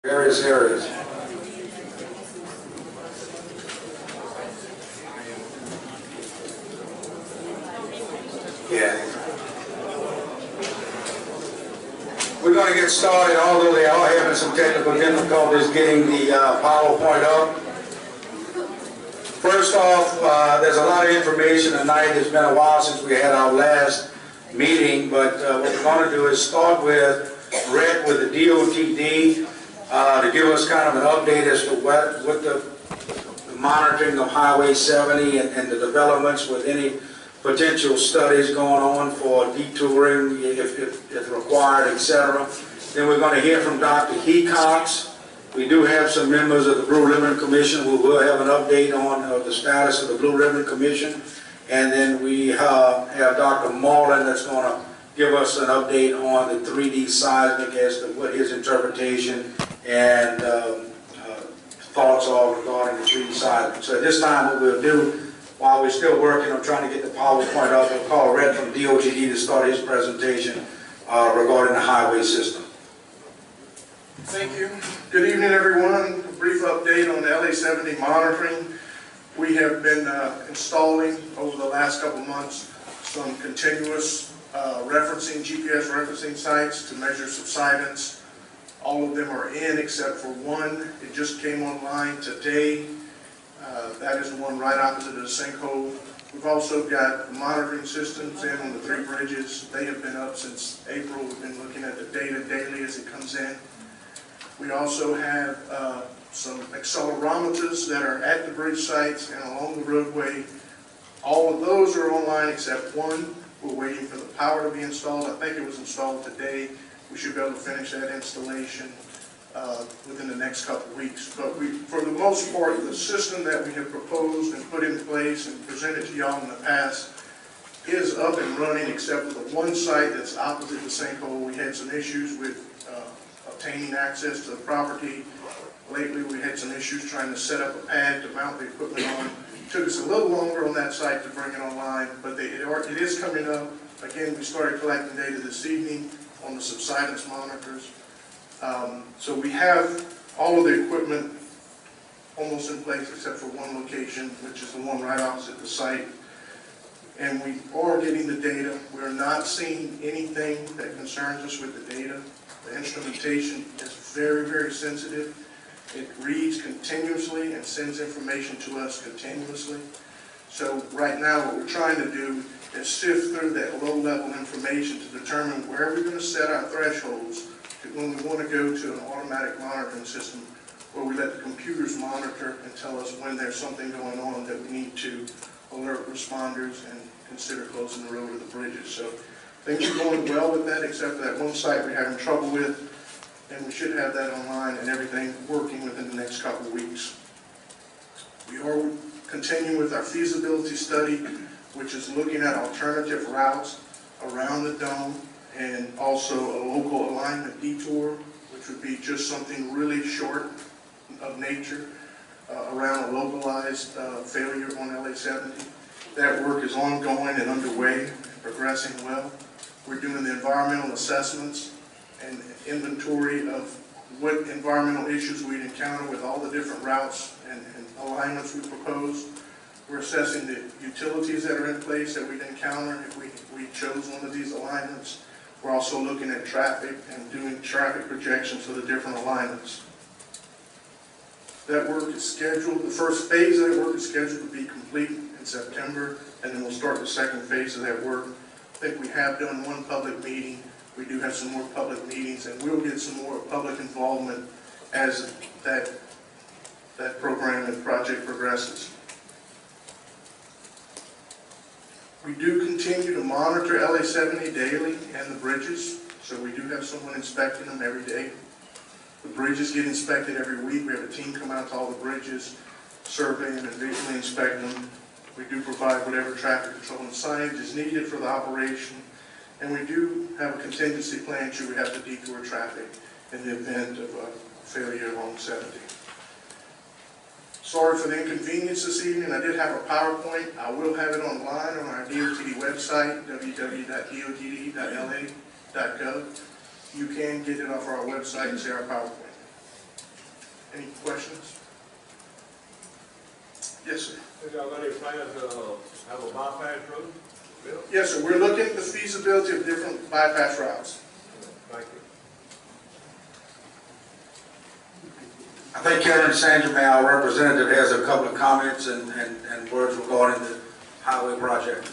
Various areas. Yeah. We're going to get started, although they are having some technical difficulties getting the PowerPoint up. First off, there's a lot of information tonight. It's been a while since we had our last meeting, but what we're going to do is start with Red with the DOTD to give us kind of an update as to what the monitoring of Highway 70 and the developments with any potential studies going on for detouring if required, etc. Then we're going to hear from Dr. Hecox. We do have some members of the Blue Ribbon Commission who will have an update on the status of the Blue Ribbon Commission. And then we have Dr. Marlin that's going to give us an update on the 3D seismic as to what his interpretation and thoughts are regarding the 3D seismic. So at this time what we'll do, while we're still working on trying to get the PowerPoint up, we'll call Red from DOTD to start his presentation regarding the highway system. Thank you. Good evening, everyone. A brief update on the LA-70 monitoring. We have been installing over the last couple months some continuous GPS referencing sites to measure subsidence. All of them are in except for one. It just came online today. That is the one right opposite of the sinkhole. We've also got monitoring systems in on the 3 bridges. They have been up since April. We've been looking at the data daily as it comes in. We also have some accelerometers that are at the bridge sites and along the roadway. All of those are online except one. We're waiting for the power to be installed. I think it was installed today. We should be able to finish that installation within the next couple of weeks. But for the most part, the system that we have proposed and put in place and presented to y'all in the past is up and running except for the one site that's opposite the sinkhole. We had some issues with obtaining access to the property. Lately we had some issues trying to set up a pad to mount the equipment on. It took us a little longer on that site to bring it online, but it is coming up. Again, we started collecting data this evening on the subsidence monitors. So we have all of the equipment almost in place except for one location, which is the one right opposite the site. And we are getting the data. We're not seeing anything that concerns us with the data. The instrumentation is very, very sensitive. It reads continuously and sends information to us continuously. So right now what we're trying to do is sift through that low-level information to determine where we're going to set our thresholds when we want to go to an automatic monitoring system where we let the computers monitor and tell us when there's something going on that we need to alert responders and consider closing the road or the bridges. So things are going well with that, except for that one site we're having trouble with, and we should have that online and everything working within the next couple of weeks. We are continuing with our feasibility study, which is looking at alternative routes around the dome and also a local alignment detour, which would be just something really short of nature around a localized failure on LA-70. That work is ongoing and underway, progressing well. We're doing the environmental assessments and inventory of what environmental issues we'd encounter with all the different routes and alignments we proposed. We're assessing the utilities that are in place that we'd encounter if we chose one of these alignments. We're also looking at traffic and doing traffic projections for the different alignments. That work is scheduled, the first phase of that work is scheduled to be complete in September, and then we'll start the second phase of that work. I think we have done one public meeting. We do have some more public meetings, and we'll get some more public involvement as that program and project progresses. We do continue to monitor LA-70 daily and the bridges, so we do have someone inspecting them every day. The bridges get inspected every week. We have a team come out to all the bridges, survey them and visually inspect them. We do provide whatever traffic control and signage is needed for the operation. And we do have a contingency plan should we have to detour traffic in the event of a failure along 70. Sorry for the inconvenience this evening. I did have a PowerPoint. I will have it online on our DOTD website, www.dotd.la.gov. You can get it off our website and see our PowerPoint. Any questions? Yes, sir. Have y'all got any plans to have a bypass road built? Yes, sir. We're looking at the feasibility of different bypass routes. Thank you. I think Karen Sangerman, our representative, has a couple of comments and words regarding the highway project.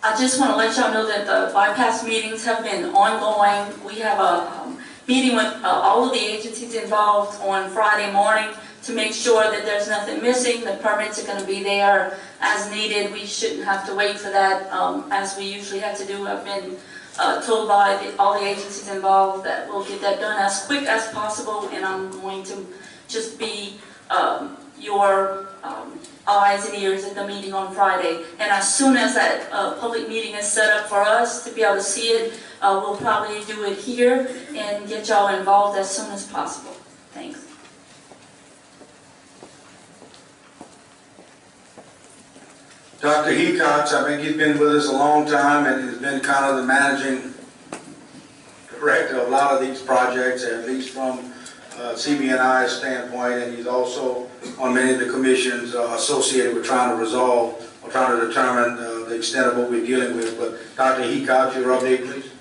I just want to let y'all know that the bypass meetings have been ongoing. We have a meeting with all of the agencies involved on Friday morning to make sure that there's nothing missing. The permits are going to be there as needed. We shouldn't have to wait for that as we usually have to do. I've been told by all the agencies involved that we'll get that done as quick as possible, and I'm going to just be your eyes and ears at the meeting on Friday. And as soon as that public meeting is set up for us to be able to see it, we'll probably do it here and get y'all involved as soon as possible. Thanks. Dr. Hecox, I think he's been with us a long time and he's been kind of the managing director of a lot of these projects, at least from CB&I's standpoint, and he's also on many of the commissions associated with trying to resolve or trying to determine the extent of what we're dealing with. But Dr. Hecox, your update, please.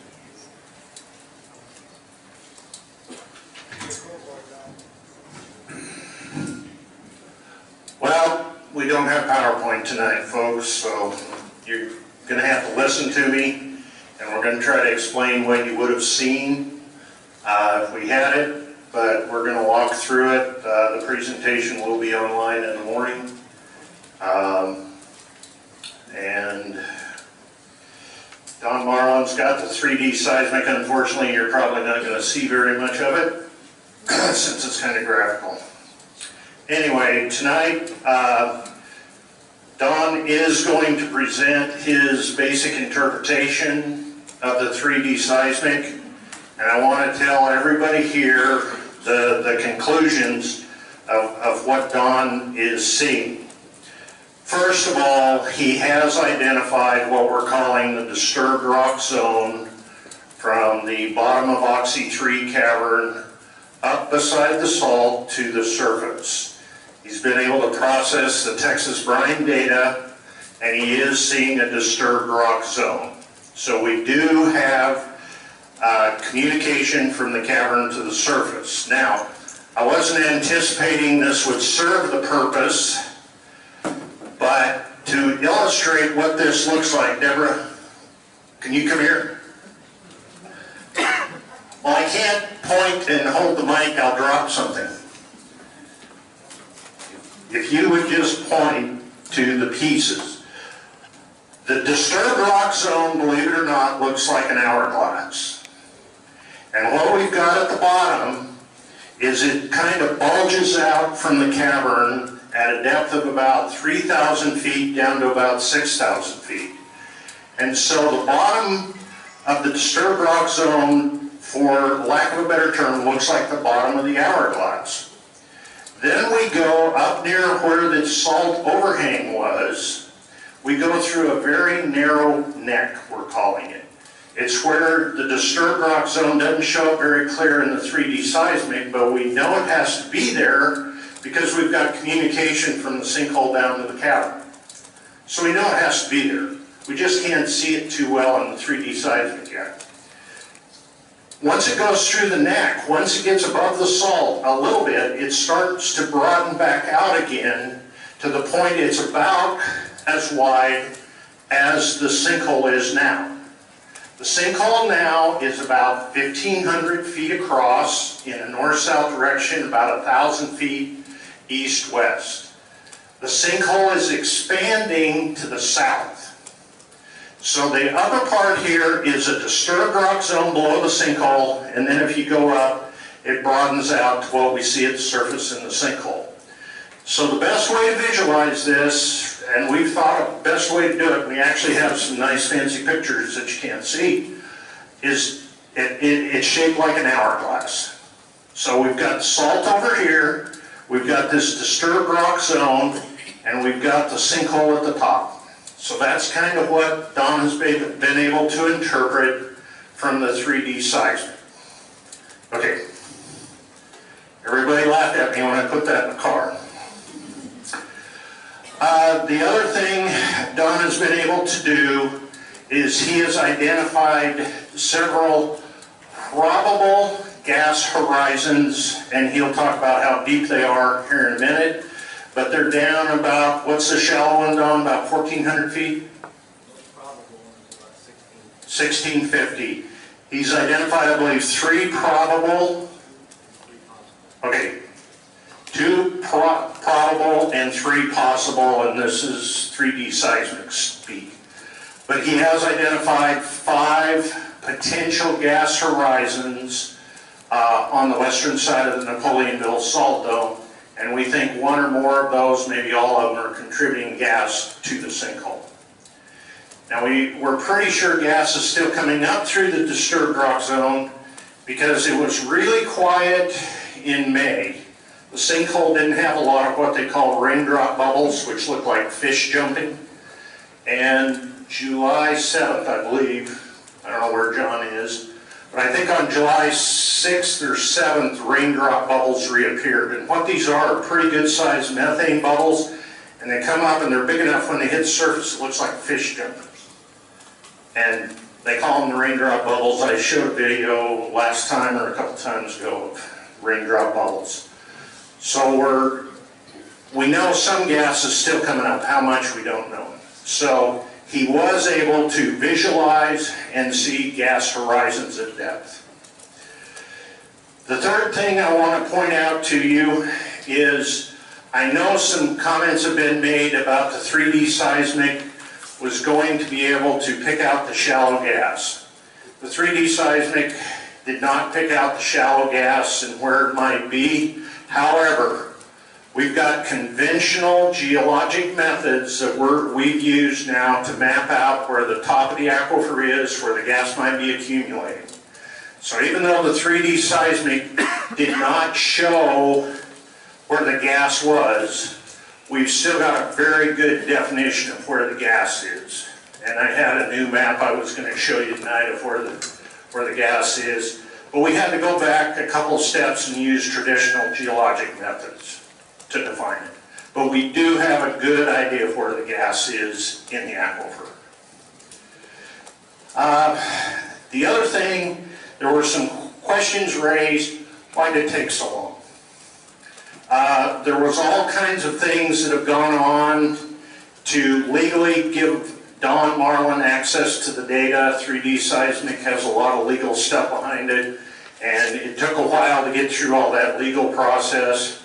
Well, we don't have PowerPoint tonight, folks, so you're going to have to listen to me, and we're going to try to explain what you would have seen if we had it, but we're going to walk through it. The presentation will be online in the morning. And Don Marlon's got the 3D seismic. Unfortunately, you're probably not going to see very much of it since it's kind of graphical. Anyway, tonight, Don is going to present his basic interpretation of the 3D seismic, and I want to tell everybody here the conclusions of what Don is seeing. First of all, he has identified what we're calling the disturbed rock zone from the bottom of Oxy 3 cavern up beside the salt to the surface. He's been able to process the Texas Brine data, and he is seeing a disturbed rock zone. So we do have communication from the cavern to the surface. Now, I wasn't anticipating this would serve the purpose, but to illustrate what this looks like, Deborah, can you come here? Well, I can't point and hold the mic, I'll drop something. If you would just point to the pieces. The disturbed rock zone, believe it or not, looks like an hourglass. And what we've got at the bottom is it kind of bulges out from the cavern at a depth of about 3,000 feet down to about 6,000 feet. And so the bottom of the disturbed rock zone, for lack of a better term, looks like the bottom of the hourglass. Then we go up near where the salt overhang was. We go through a very narrow neck, we're calling it. It's where the disturbed rock zone doesn't show up very clear in the 3D seismic, but we know it has to be there because we've got communication from the sinkhole down to the cavern. So we know it has to be there. We just can't see it too well in the 3D seismic yet. Once it goes through the neck, once it gets above the salt a little bit, it starts to broaden back out again to the point it's about as wide as the sinkhole is now. The sinkhole now is about 1,500 feet across in a north-south direction, about 1,000 feet east-west. The sinkhole is expanding to the south. So the upper part here is a disturbed rock zone below the sinkhole, and then if you go up, it broadens out to what we see at the surface in the sinkhole. So the best way to visualize this, and we've thought of the best way to do it, we actually have some nice fancy pictures that you can't see, is it's shaped like an hourglass. So we've got salt over here, we've got this disturbed rock zone, and we've got the sinkhole at the top. So that's kind of what Don has been able to interpret from the 3D seismic. Okay. Everybody laughed at me when I put that in the car. The other thing Don has been able to do is he has identified several probable gas horizons, and he'll talk about how deep they are here in a minute, but they're down about, what's the shallow one, Don, about 1,400 feet? Probable one is about 1650. He's identified, I believe, 3 probable, okay, 2 probable and 3 possible, and this is 3D seismic speak. But he has identified 5 potential gas horizons on the western side of the Napoleonville Salt Dome, and we think 1 or more of those, maybe all of them, are contributing gas to the sinkhole. Now we're pretty sure gas is still coming up through the disturbed rock zone because it was really quiet in May. The sinkhole didn't have a lot of what they call raindrop bubbles, which look like fish jumping. And July 7th, I believe, I don't know where John is, but I think on July 6th or 7th, raindrop bubbles reappeared. And what these are pretty good sized methane bubbles, and they come up and they're big enough when they hit the surface, it looks like fish jumping. And they call them the raindrop bubbles. I showed a video last time or a couple times ago of raindrop bubbles. So we know some gas is still coming up. How much, we don't know. So he was able to visualize and see gas horizons at depth. The third thing I want to point out to you is I know some comments have been made about the 3D seismic was going to be able to pick out the shallow gas. The 3D seismic did not pick out the shallow gas and where it might be. However, we've got conventional geologic methods that we've used now to map out where the top of the aquifer is, where the gas might be accumulating. So even though the 3D seismic did not show where the gas was, we've still got a very good definition of where the gas is. And I had a new map I was going to show you tonight of where the gas is. But we had to go back a couple steps and use traditional geologic methods to define it. But we do have a good idea of where the gas is in the aquifer. The other thing, there were some questions raised, why did it take so long? There was all kinds of things that have gone on to legally give Don Marlin access to the data. 3D seismic has a lot of legal stuff behind it, and it took a while to get through all that legal process.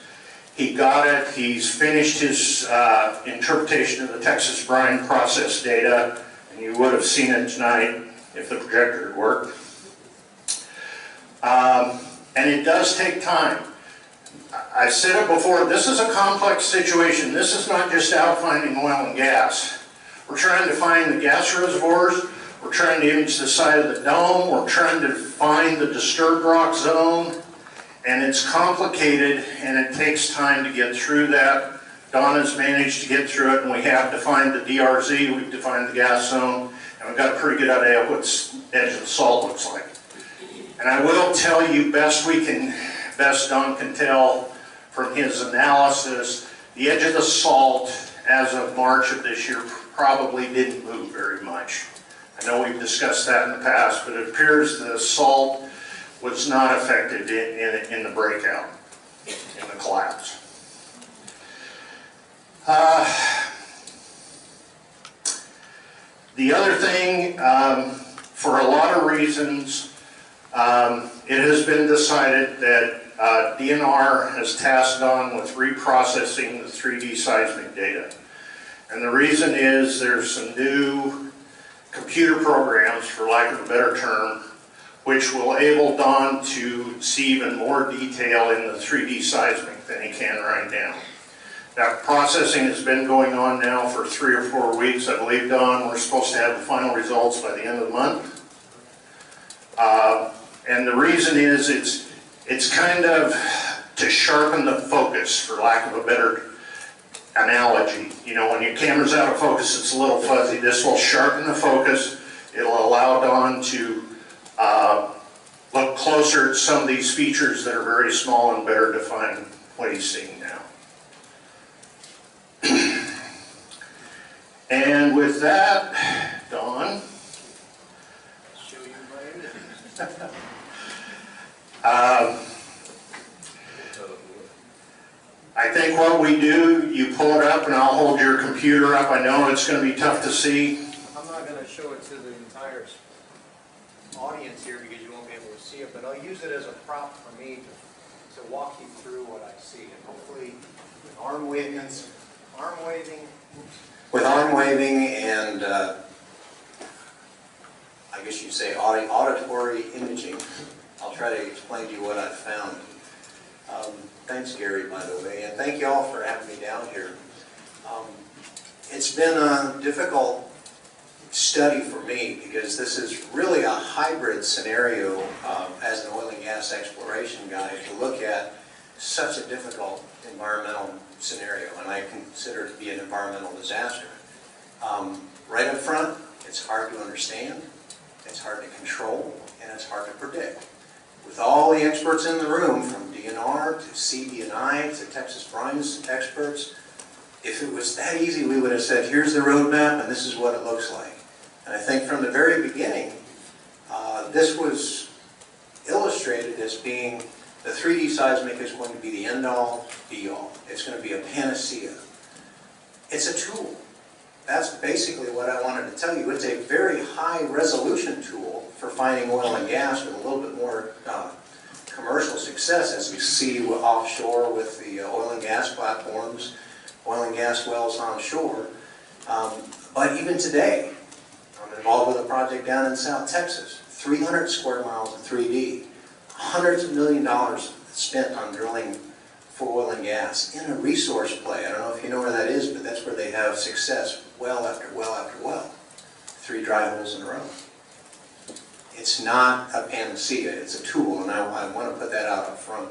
He got it. He's finished his interpretation of the Texas Brine process data, and you would have seen it tonight if the projector had worked. And it does take time. I said it before, this is a complex situation. This is not just out finding oil and gas. We're trying to find the gas reservoirs, we're trying to image the side of the dome, we're trying to find the disturbed rock zone, and it's complicated and it takes time to get through that. Don has managed to get through it, and we have defined the DRZ, we've defined the gas zone, and we've got a pretty good idea of what the edge of the salt looks like. And I will tell you, best Don can tell from his analysis, the edge of the salt as of March of this year probably didn't move very much. I know we've discussed that in the past, but it appears the salt was not affected in the breakout, in the collapse. The other thing, for a lot of reasons, it has been decided that DNR has tasked on with reprocessing the 3D seismic data. And the reason is there's some new computer programs, for lack of a better term, which will enable Don to see even more detail in the 3D seismic than he can right now. That processing has been going on now for 3 or 4 weeks, I believe, Don. We're supposed to have the final results by the end of the month. And the reason is it's kind of to sharpen the focus, for lack of a better analogy. You know, when your camera's out of focus, it's a little fuzzy. This will sharpen the focus. It'll allow Don to look closer at some of these features that are very small and better define what he's seeing now. And with that, Don, I think what we do, you pull it up and I'll hold your computer up. I know it's going to be tough to see. I'm not going to show it to the entire audience here because you won't be able to see it, but I'll use it as a prop for me to walk you through what I see. And hopefully with arm waving and I guess you'd say auditory imaging, I'll try to explain to you what I've found. Thanks, Gary, by the way, and thank you all for having me down here. It's been a difficult study for me because this is really a hybrid scenario as an oil and gas exploration guy to look at such a difficult environmental scenario, and I consider it to be an environmental disaster. Right up front, it's hard to understand, it's hard to control, and it's hard to predict. With all the experts in the room, from DNR to CB&I to Texas Brine's experts, if it was that easy, we would have said, here's the roadmap and this is what it looks like. And I think from the very beginning, this was illustrated as being the 3D seismic is going to be the end-all, be-all. It's going to be a panacea. It's a tool. That's basically what I wanted to tell you. It's a very high-resolution tool for finding oil and gas with a little bit more commercial success, as we see offshore with the oil and gas platforms, oil and gas wells onshore. But even today, I'm involved with a project down in South Texas, 300 square miles of 3D, hundreds of millions of dollars spent on drilling for oil and gas in a resource play. I don't know if you know where that is, but that's where they have success well after well after well. 3 dry holes in a row. It's not a panacea, it's a tool, and I want to put that out up front.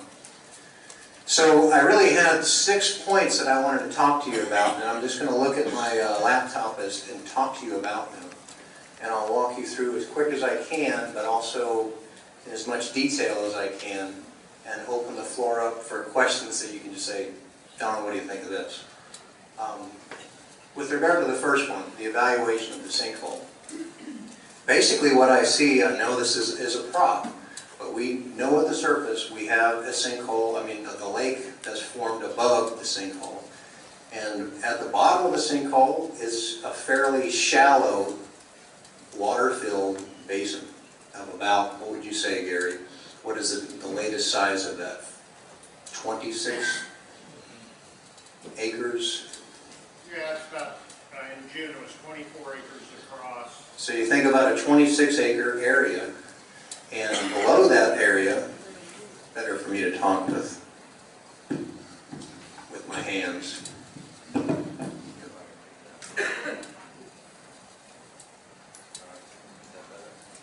So I really had 6 points that I wanted to talk to you about, and I'm just going to look at my laptop and talk to you about them. And I'll walk you through as quick as I can, but also in as much detail as I can, and open the floor up for questions that you can just say, Don, what do you think of this? With regard to the first one, the evaluation of the sinkhole. Basically what I see, I know this is a prop, but we know at the surface we have a sinkhole, the lake that's formed above the sinkhole. And at the bottom of the sinkhole is a fairly shallow, water-filled basin of about, what would you say, Gary? What is the latest size of that? 26 acres? Yeah, it's about, in June it was 24 acres across. So you think about a 26-acre area, and below that area, better for me to talk with my hands.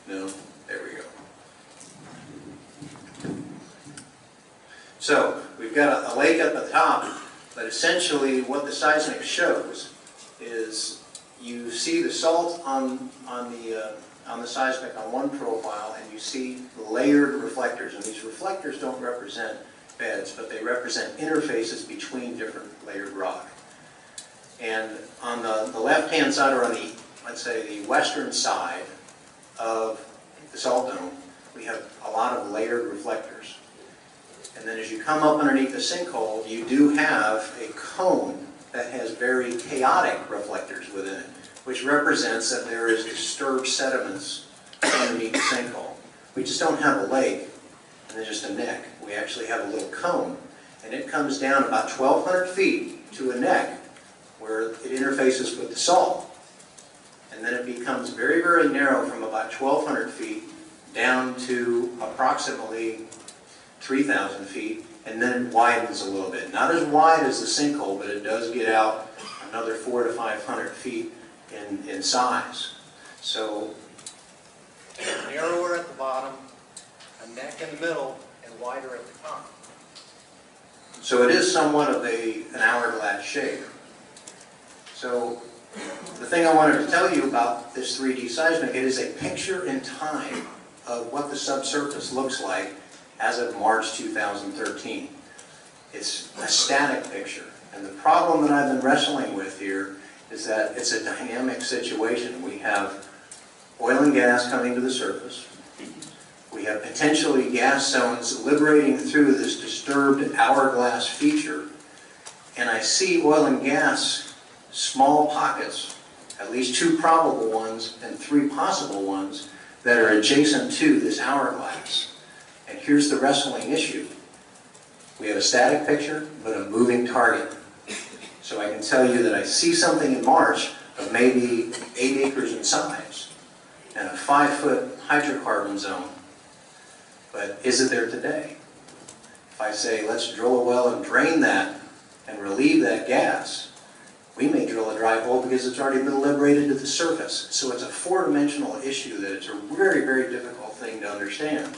No, there we go. So we've got a lake up at the top, but essentially what the seismic shows is you see the salt on the seismic on one profile, and you see layered reflectors. And these reflectors don't represent beds, but they represent interfaces between different layered rock. And on the left-hand side, or on the, let's say, the western side of the salt dome, we have a lot of layered reflectors. And then as you come up underneath the sinkhole, you do have a cone that has very chaotic reflectors within it, which represents that there is disturbed sediments underneath the sinkhole. We just don't have a lake and then just a neck. We actually have a little cone, and it comes down about 1,200 feet to a neck where it interfaces with the salt. And then it becomes very, very narrow from about 1,200 feet down to approximately 3,000 feet, and then it widens a little bit. Not as wide as the sinkhole, but it does get out another 400 to 500 feet in size. So narrower at the bottom, a neck in the middle, and wider at the top. So it is somewhat of an hourglass shape. So the thing I wanted to tell you about this 3D seismic, it is a picture in time of what the subsurface looks like as of March 2013. It's a static picture. And the problem that I've been wrestling with here is that it's a dynamic situation. We have oil and gas coming to the surface. We have potentially gas zones liberating through this disturbed hourglass feature. And I see oil and gas, small pockets, at least 2 probable ones and 3 possible ones that are adjacent to this hourglass. And here's the wrestling issue. We have a static picture, but a moving target. So I can tell you that I see something in March of maybe 8 acres in size and a 5-foot hydrocarbon zone. But is it there today? If I say, let's drill a well and drain that and relieve that gas, we may drill a dry hole because it's already been liberated to the surface. So it's a 4-dimensional issue that it's a very, very difficult thing to understand.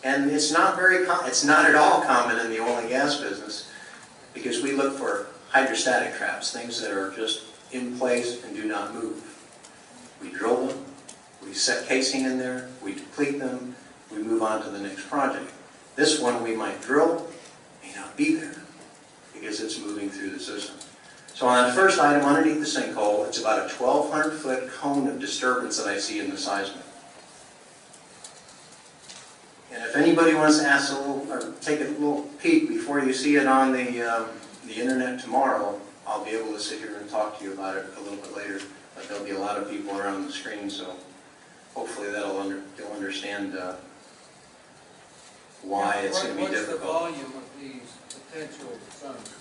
And it's not at all common in the oil and gas business because we look for hydrostatic traps, things that are just in place and do not move. We drill them, we set casing in there, we deplete them, we move on to the next project. This one we might drill, may not be there because it's moving through the system. So on that first item underneath the sinkhole, it's about a 1,200-foot cone of disturbance that I see in the seismic. And if anybody wants to ask a little, or take a little peek before you see it on the internet tomorrow, I'll be able to sit here and talk to you about it a little bit later. But there'll be a lot of people around the screen, so hopefully they'll understand why it's going to be difficult. What's the volume of these potential zones?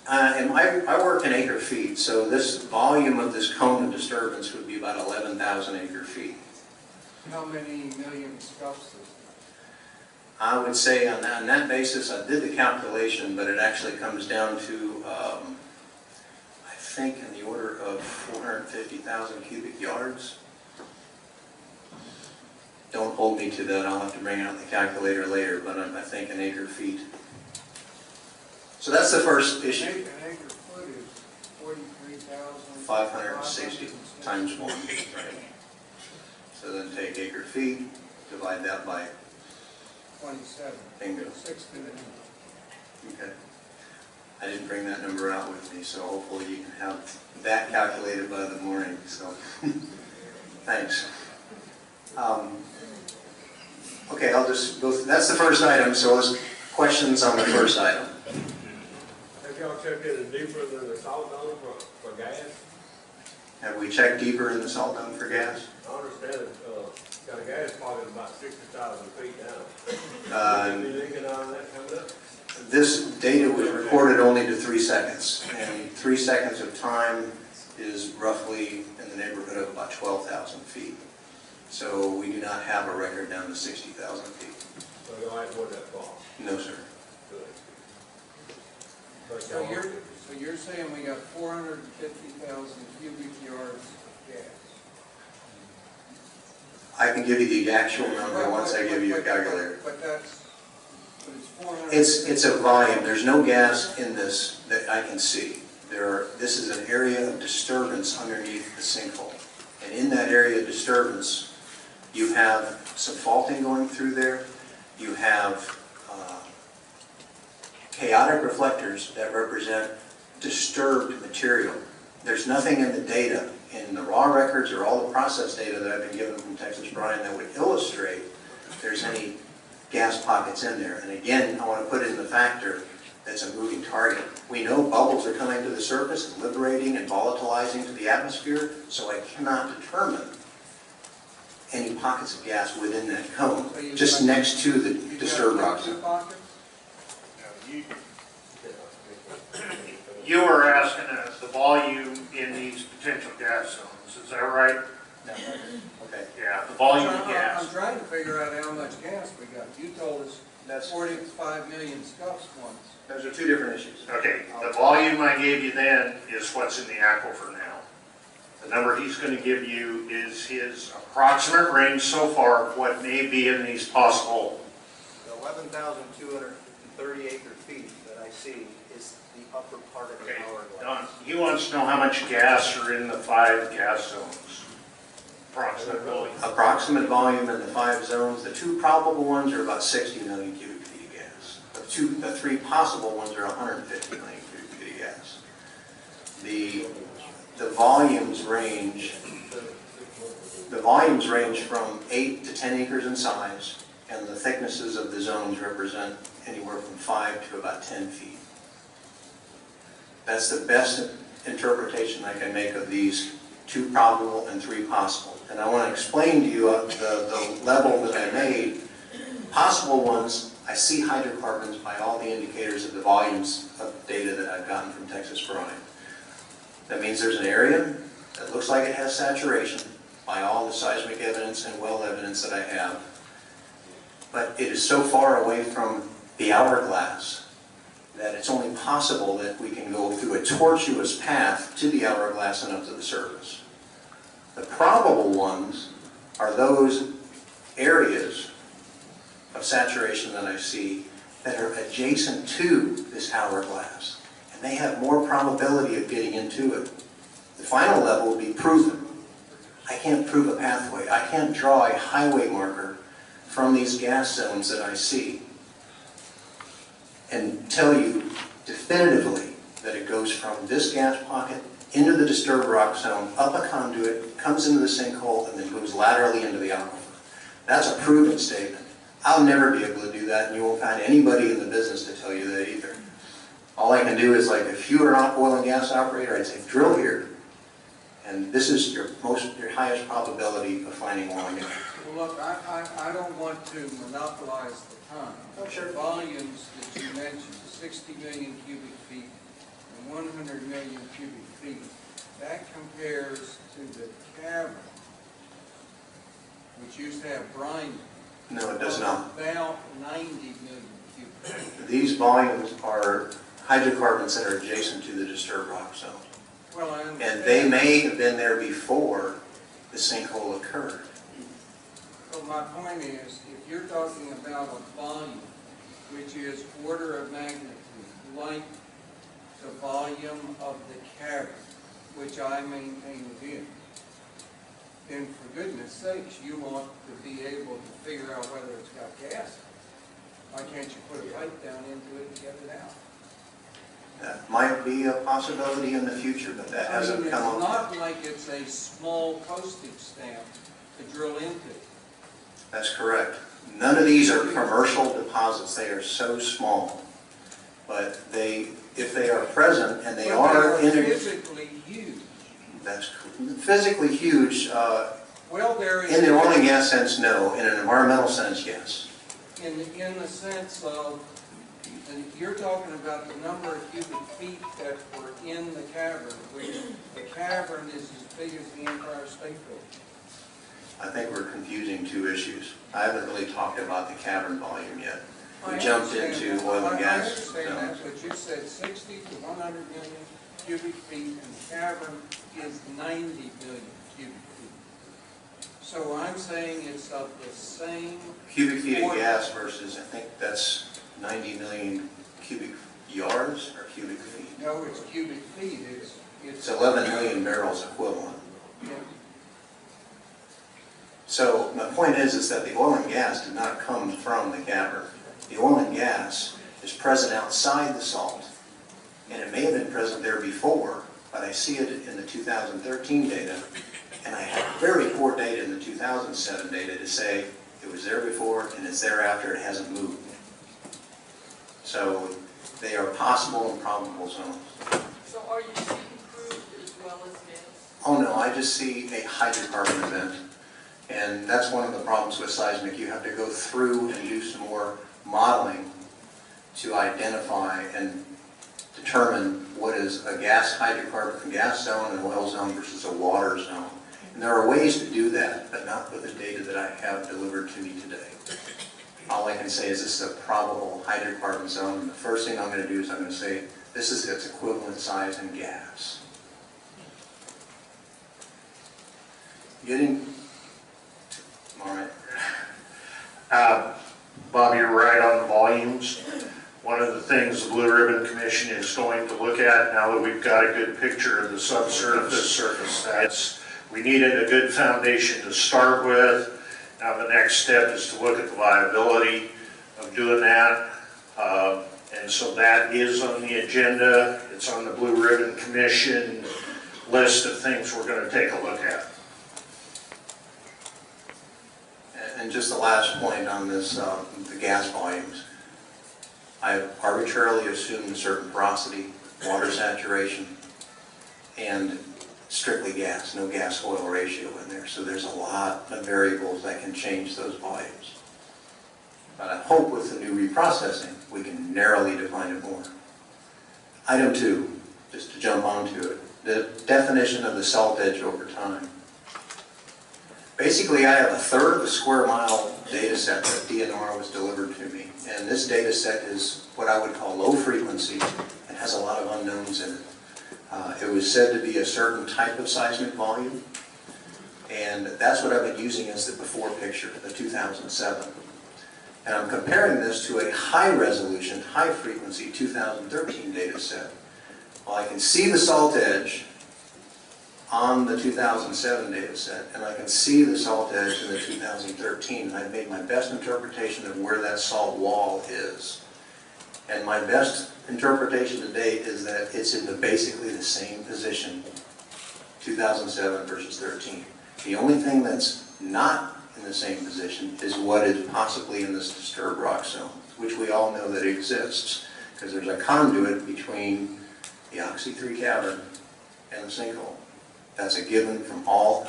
And I work in acre feet, so this volume of this cone of disturbance would be about 11,000 acre feet. How many million scuffs is that? I would say on that basis, I did the calculation, but it actually comes down to, I think, in the order of 450,000 cubic yards. Don't hold me to that. I'll have to bring out the calculator later, but I think an acre feet. So that's the first issue. An acre foot is 43,000. 560 times 1. Right. So then take acre feet, divide that by 27. Bingo. 6 minutes. Okay. I didn't bring that number out with me, so hopefully you can have that calculated by the morning. So, thanks. Okay, I'll just go through. That's the first item, so let's questions on the first item. Have y'all checked it deeper than the salt dome for gas? Have we checked deeper in the salt dome for gas? I understand it, got a gas pocket about 60,000 feet down. Any leaking out of that coming up? This data was recorded only to 3 seconds, and 3 seconds of time is roughly in the neighborhood of about 12,000 feet. So we do not have a record down to 60,000 feet. So you ain't going that far? No, sir. Good. But So you're saying we got 450,000 cubic yards of gas? I can give you the actual number once I give you a calculator. But it's 400. It's a volume. There's no gas in this that I can see. This is an area of disturbance underneath the sinkhole. And in that area of disturbance, you have some faulting going through there. You have chaotic reflectors that represent disturbed material. There's nothing in the data, in the raw records or all the process data that I've been given from Texas Brine that would illustrate if there's any gas pockets in there. And again, I want to put in the factor that's a moving target. We know bubbles are coming to the surface and liberating and volatilizing to the atmosphere, so I cannot determine any pockets of gas within that cone, So just next to the disturbed rock Two zone. pockets? You were asking the volume in these potential gas zones, is that right? Okay. Yeah, the volume of I'm gas. trying to figure out how much gas we got. You told us That's 45 million scuffs once. Those are 2 different issues. Okay, the volume I gave you then is what's in the aquifer now. The number he's going to give you is his approximate range so far of what may be in these possible. The 11,230 acre feet that I see is the upper part of the Okay, hourglass. Don, he wants to know how much gas are in the 5 gas zones. approximate volume. Approximate volume in the 5 zones. The 2 probable ones are about 60 million cubic feet of gas. The 3 possible ones are 150 million cubic feet of gas. The volumes range from 8 to 10 acres in size, and the thicknesses of the zones represent anywhere from 5 to about 10 feet. That's the best interpretation I can make of these 2 probable and 3 possible. And I want to explain to you the level that I made. Possible ones, I see hydrocarbons by all the indicators of the volumes of data that I've gotten from Texas Brine. That means there's an area that looks like it has saturation by all the seismic evidence and well evidence that I have. But it is so far away from the hourglass that it's only possible that we can go through a tortuous path to the hourglass and up to the surface. The probable ones are those areas of saturation that I see that are adjacent to this hourglass, and they have more probability of getting into it. The final level would be proven. I can't prove a pathway. I can't draw a highway marker from these gas zones that I see and tell you definitively that it goes from this gas pocket into the disturbed rock zone, up a conduit, comes into the sinkhole, and then goes laterally into the aquifer. That's a proven statement. I'll never be able to do that, and you won't find anybody in the business to tell you that either. All I can do is, like, if you were an oil and gas operator, I'd say, drill here. And this is your highest probability of finding oil and gas. Well, look, I don't want to monopolize the time. Oh, sure. The volumes that you mentioned, 60 million cubic feet and 100 million cubic feet, that compares to the cavern, which used to have brine. No, it does not. About 90 million cubic feet. These volumes are hydrocarbons that are adjacent to the disturbed rock zone. Well, I understand. And they may have been there before the sinkhole occurred. Well, my point is, if you're talking about a volume which is order of magnitude like the volume of the cavern, which I maintain it in, then for goodness sakes, you want to be able to figure out whether it's got gas. Why can't you put a pipe down into it and get it out? That might be a possibility in the future, but that hasn't come up. It's not like it's a small postage stamp to drill into. That's correct. None of these are commercial deposits. They are so small. But if they are present, and they are physically huge. That's physically huge. Well, there is. In the oil and gas sense, no. In an environmental sense, yes. In the sense of, you're talking about the number of cubic feet that were in the cavern, which the cavern is as big as the Empire State Building. I think we're confusing 2 issues. I haven't really talked about the cavern volume yet. We I jumped understand into that. oil and I gas understand zones. that, but you said 60 to 100 million cubic feet, and the cavern is 90 million cubic feet. So I'm saying it's of the same. Cubic feet of gas versus, I think that's 90 million cubic yards or cubic feet. No, it's cubic feet. It's 11 million barrels equivalent. Yeah. So my point is that the oil and gas did not come from the cavern. The oil and gas is present outside the salt, and it may have been present there before, but I see it in the 2013 data, and I have very poor data in the 2007 data to say it was there before and it's there after. It hasn't moved. So they are possible and probable zones. So are you seeing crude as well as gas? Oh no, I just see a hydrocarbon event. And that's one of the problems with seismic. You have to go through and do some more modeling to identify and determine what is a gas hydrocarbon, gas zone, an oil zone versus a water zone. And there are ways to do that, but not with the data that I have delivered to me today. All I can say is this is a probable hydrocarbon zone. And the first thing I'm going to do is I'm going to say this is its equivalent size in gas. All right. Bob, you're right on the volumes. One of the things the Blue Ribbon Commission is going to look at now that we've got a good picture of the subsurface, that's We needed a good foundation to start with. Now the next step is to look at the viability of doing that. And so that is on the agenda. It's on the Blue Ribbon Commission list of things we're going to take a look at. And just the last point on this, the gas volumes. I have arbitrarily assumed a certain porosity, water saturation, and strictly gas, no gas-oil ratio in there. So there's a lot of variables that can change those volumes. But I hope with the new reprocessing, we can narrowly define it more. Item 2, just to jump onto it, the definition of the salt edge over time. Basically, I have 1/3 of a square mile data set that DNR was delivered to me. And this data set is what I would call low frequency and has a lot of unknowns in it. It was said to be a certain type of seismic volume. And that's what I've been using as the before picture, the 2007. And I'm comparing this to a high resolution, high frequency 2013 data set. Well, I can see the salt edge on the 2007 data set, and I can see the salt edge in the 2013, and I've made my best interpretation of where that salt wall is. And my best interpretation to date is that it's in basically the same position, 2007 versus 13. The only thing that's not in the same position is what is possibly in this disturbed rock zone, which we all know that exists, because there's a conduit between the Oxy 3 cavern and the sinkhole. That's a given from all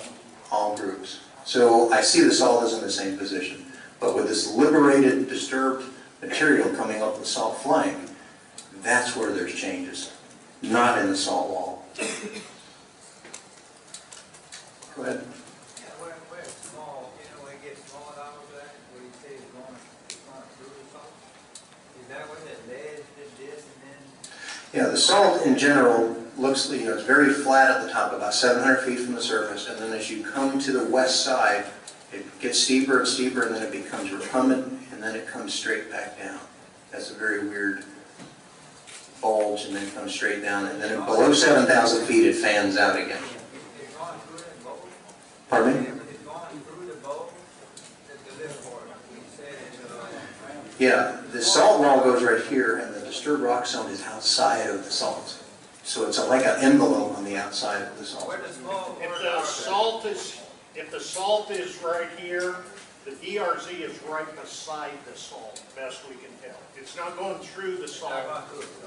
groups. So I see the salt is in the same position, but with this liberated, disturbed material coming up the salt flank, that's where there's changes, not in the salt wall. Go ahead. Yeah, where it's small, you know, when it gets small out of that, where you say it's going through the salt? Is that what that ledge did this and then? Yeah, the salt in general looks, you know, it's very flat at the top, about 700 feet from the surface, and then as you come to the west side, it gets steeper and steeper, and then it becomes recumbent, and then it comes straight back down. That's a very weird bulge, and then comes straight down, and then below 7,000 feet, it fans out again. It's going through that bowl? Pardon me? It's going through the bowl? The lift part, you said it. Yeah, the salt wall goes right here, and the disturbed rock zone is outside of the salt. So it's like an envelope on the outside of the salt. Where the small If part the are, salt is right here, the DRZ is right beside the salt, best we can tell. It's not going through the salt,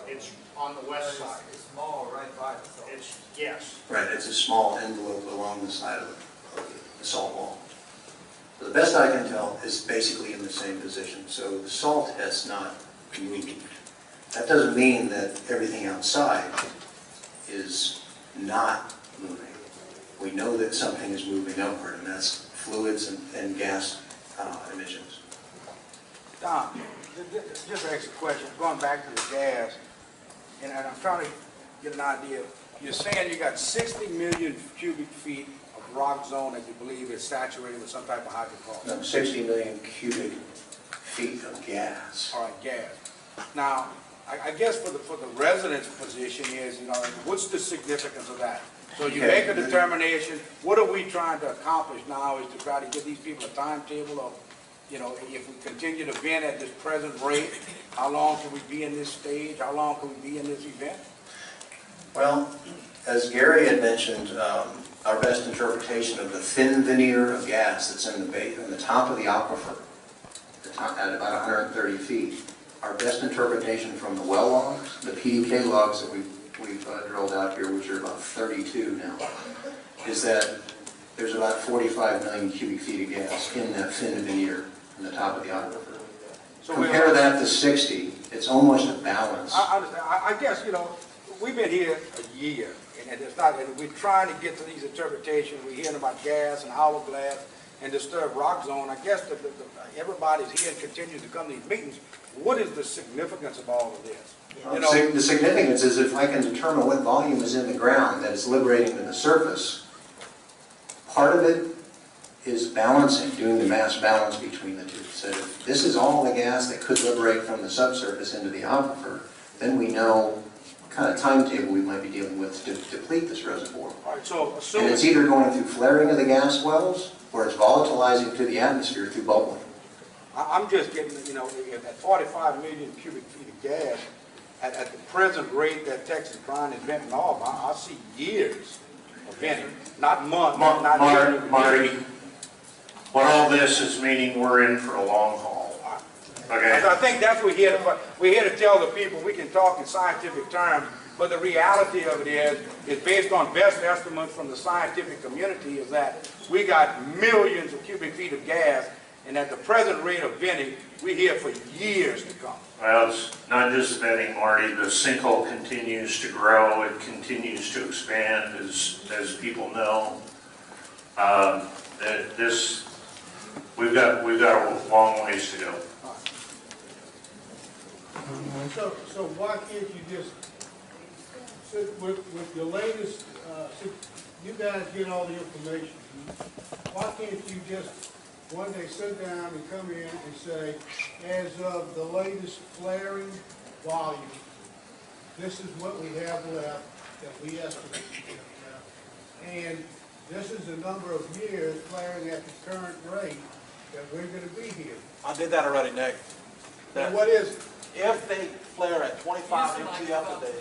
it's on the west side. it's small right by the salt. It's, yes. Right, it's a small envelope along the side of the salt wall. So the best I can tell is basically in the same position. So the salt has not moved. That doesn't mean that everything outside is not moving. We know that something is moving upward, and that's fluids and gas emissions. Don, just ask a question, going back to the gas, and I'm trying to get an idea. You're saying you got 60 million cubic feet of rock zone that you believe is saturated with some type of hydrocarbon. No, 60 million cubic feet of gas. All right, gas. Now, I guess for the resident's position is, you know, what's the significance of that? So you make a determination, what are we trying to accomplish now is to try to give these people a timetable of, you know, if we continue to vent at this present rate, how long can we be in this stage? How long can we be in this event? Well, as Gary had mentioned, our best interpretation of the thin veneer of gas that's in the top of the aquifer, at about 130 feet, our best interpretation from the well logs, the PDK logs that we've drilled out here, which are about 32 now, is that there's about 45 million cubic feet of gas in that thin veneer in the top of the aquifer. So compare that to 60, it's almost a balance. I understand. I guess, you know, we've been here a year, and it's not, and we're trying to get to these interpretations. We're hearing about gas and hourglass and disturbed rock zone. I guess everybody's here and continues to come to these meetings. What is the significance of all of this? You know, the significance is if I can determine what volume is in the ground that is liberating to the surface, part of it is balancing, doing the mass balance between the two. So if this is all the gas that could liberate from the subsurface into the aquifer, then we know what kind of timetable we might be dealing with to deplete this reservoir. All right, so And assuming, it's either going through flaring of the gas wells, or it's volatilizing to the atmosphere through bubbling. I'm just getting, you know, at 45 million cubic feet of gas, at the present rate that Texas Brine is venting off, I see years of venting, not months, not years. Marty, what all this is meaning, we're in for a long haul. Okay? I think that's what we're here to tell the people. We can talk in scientific terms, but the reality of it is based on best estimates from the scientific community, is that we got millions of cubic feet of gas, and at the present rate of venting, we're here for years to come. Well, it's not just venting, Marty. The sinkhole continues to grow. It continues to expand, as people know. We've got a long ways to go. So why can't you just, with your latest, you guys get all the information, why can't you just one day sit down and come in and say, as of the latest flaring volume, this is what we have left that we estimate we have left, and this is the number of years flaring at the current rate that we're going to be here. I did that already, Nick. And what is it? If they flare at 25 MCF a day,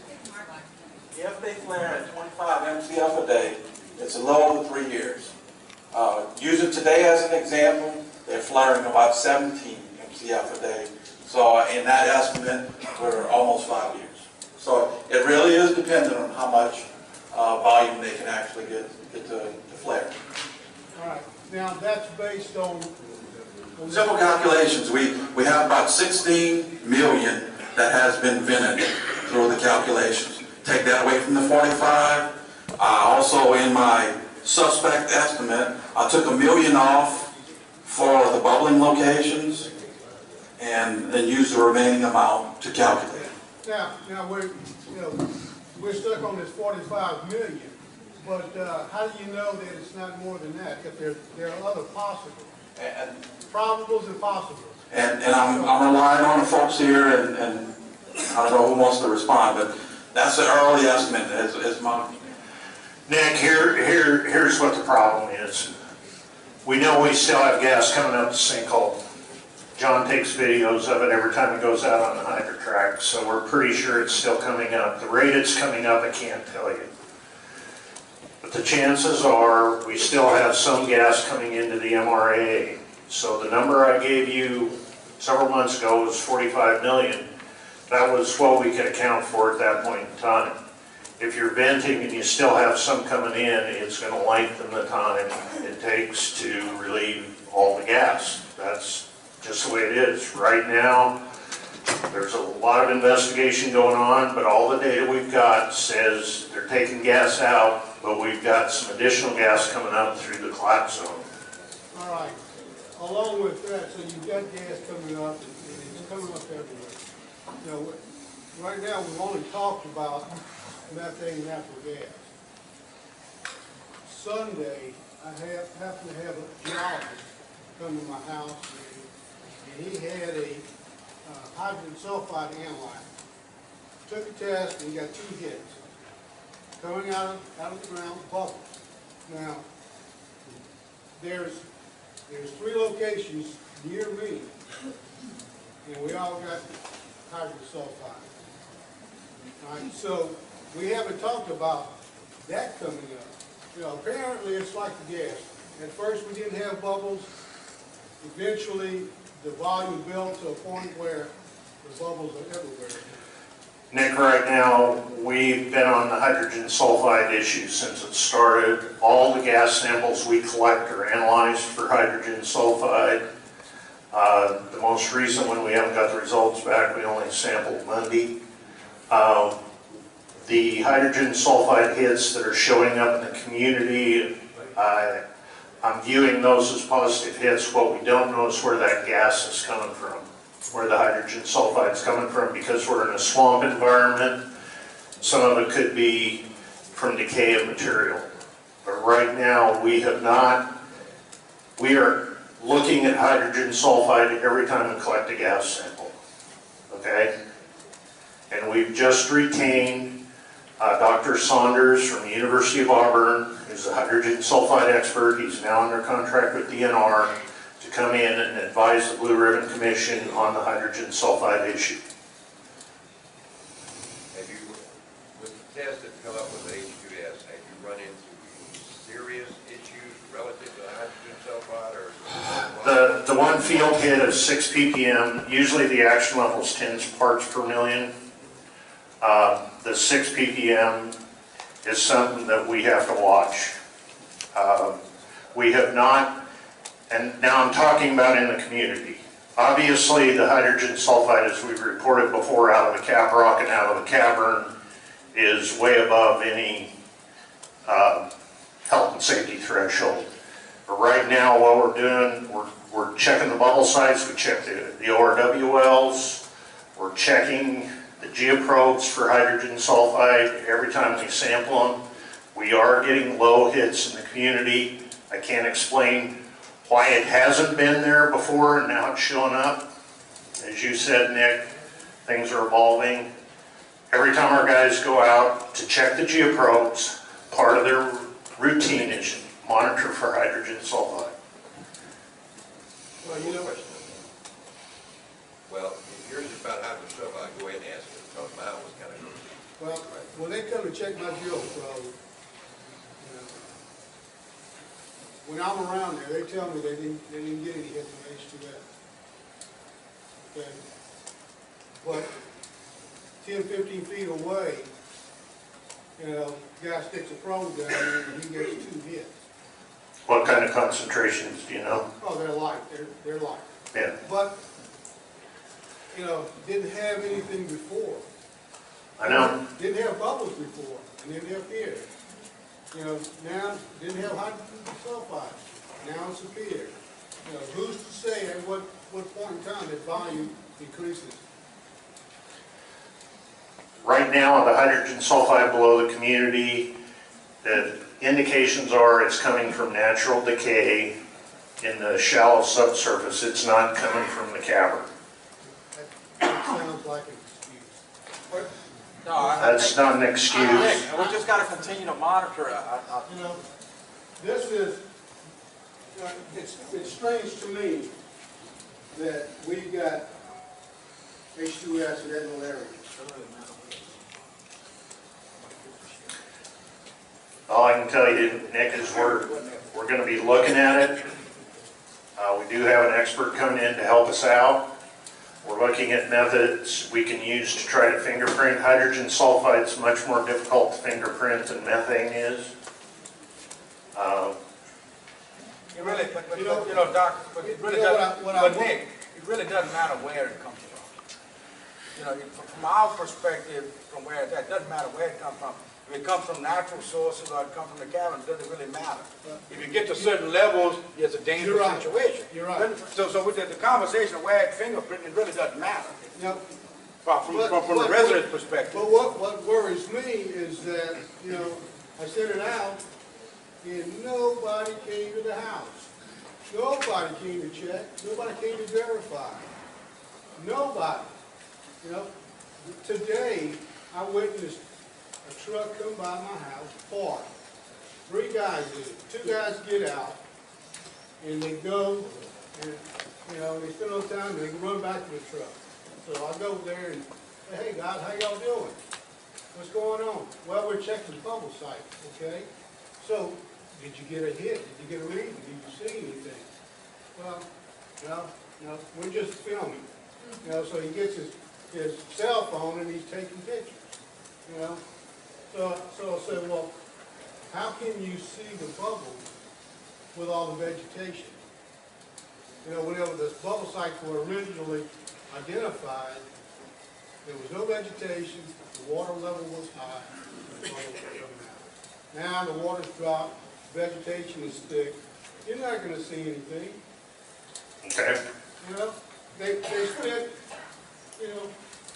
if they flare at 25 MCF a day, it's a little over 3 years. Use it today as an example, they're flaring about 17 MCF a day. So in that estimate, we're almost 5 years. So it really is dependent on how much volume they can actually get to flare. All right. Now that's based on Simple calculations. We have about 16 million that has been vented through the calculations. Take that away from the 45. Also in my suspect estimate, I took 1 million off for the bubbling locations and then used the remaining amount to calculate. Now we're stuck on this 45 million, but how do you know that it's not more than that? If there are other possibles, probables and possibles. And I'm relying on the folks here, and I don't know who wants to respond, but that's the early estimate as mine. Nick, here's what the problem is. We know we still have gas coming up the sinkhole. John takes videos of it every time it goes out on the hydro track, so we're pretty sure it's still coming up. The rate it's coming up, I can't tell you. But the chances are we still have some gas coming into the MRA. So the number I gave you several months ago was 45 million. That was what we could account for at that point in time. If you're venting and you still have some coming in, it's going to lengthen the time it takes to relieve all the gas. That's just the way it is. Right now, there's a lot of investigation going on, but all the data we've got says they're taking gas out, but we've got some additional gas coming up through the clot zone. All right. Along with that, so you've got gas coming up, and it's coming up everywhere. You know, right now we've only talked about methane and natural gas. Sunday, I happened to have a geologist come to my house, and he had a hydrogen sulfide analyzer. Took a test and he got 2 hits. Coming out of the ground, bubbles. Now, there's 3 locations near me, and we all got hydrogen sulfide. All right, so we haven't talked about that coming up. You know, apparently it's like the gas. At first we didn't have bubbles. Eventually the volume built to a point where the bubbles are everywhere. Nick, right now, we've been on the hydrogen sulfide issue since it started. All the gas samples we collect are analyzed for hydrogen sulfide. The most recent one, we haven't got the results back. We only sampled Monday. The hydrogen sulfide hits that are showing up in the community, I'm viewing those as positive hits. What we don't know is where that gas is coming from, where the hydrogen sulfide is coming from, because we're in a swamp environment. Some of it could be from decay of material. But right now, we are looking at hydrogen sulfide every time we collect a gas sample, okay? And we've just retained Dr. Saunders from the University of Auburn is a hydrogen sulfide expert. He's now under contract with DNR to come in and advise the Blue Ribbon Commission on the hydrogen sulfide issue. Have you, with the test that come up with H2S, have you run into serious issues relative to hydrogen sulfide or? The one field hit is 6 ppm. Usually the action level is 10 parts per million. The 6 ppm is something that we have to watch. We have not, and now I'm talking about in the community. Obviously the hydrogen sulfide, as we've reported before, out of the cap rock and out of the cavern is way above any health and safety threshold. But right now what we're doing, we're checking the bubble sites, we check the ORW wells, we're checking the geoprobes for hydrogen sulfide every time we sample them. We are getting low hits in the community. I can't explain why it hasn't been there before and now it's showing up. As you said, Nick, things are evolving. Every time our guys go out to check the geoprobes, part of their routine is monitor for hydrogen sulfide. Well, you know, well, if yours is about hydrogen sulfide, go ahead and ask it. Mine was kind of. Well, when they come to check my geoprobe, when I'm around there, they tell me they didn't get any hits from H2S. Okay? But 10, 15 feet away, guy sticks a probe down there and he gets 2 hits. What kind of concentrations do you know? Oh, they're light. They're light. Yeah. But, didn't have anything before. I know. Didn't have bubbles before, and didn't have fear. Now didn't have hydrogen sulfide. Now it's appeared. Who's to say at what point in time that volume increases? Right now, the hydrogen sulfide below the community, the indications are it's coming from natural decay in the shallow subsurface. It's not coming from the cavern. That sounds like an excuse. No, That's not an excuse. And we just got to continue to monitor it. This is, it's strange to me that we've got H2S in that little area. All I can tell you, Nick, is we're going to be looking at it. We do have an expert coming in to help us out. We're looking at methods we can use to try to fingerprint. Hydrogen sulfide is much more difficult to fingerprint than methane is. It really, Doc, but it really doesn't, but Nick, it really doesn't matter where it comes from. From our perspective, from where it's at, it doesn't matter where it comes from. If it comes from natural sources or it comes from the cavern, it doesn't really matter. If you get to certain levels, it's a dangerous situation. You're right. So with the conversation of where it's fingerprinting, it really doesn't matter. Yep. From the resident's perspective. But what worries me is that, I sent it out and nobody came to the house. Nobody came to check. Nobody came to verify. Nobody. Today I witnessed a truck come by my house, parked. 3 guys did it. 2 guys get out, and they go, and they spend a little time, and they run back to the truck. So I go there and say, hey guys, how y'all doing? What's going on? Well, we're checking the bubble site, okay? So, did you get a hit? Did you get a reading? Did you see anything? Well, no, we're just filming. So he gets his cell phone and he's taking pictures, So I said, well, how can you see the bubbles with all the vegetation? Whenever the bubble sites were originally identified, there was no vegetation, the water level was high, and the bubbles were coming out. Now the water's dropped, vegetation is thick, you're not going to see anything. Okay. They spent,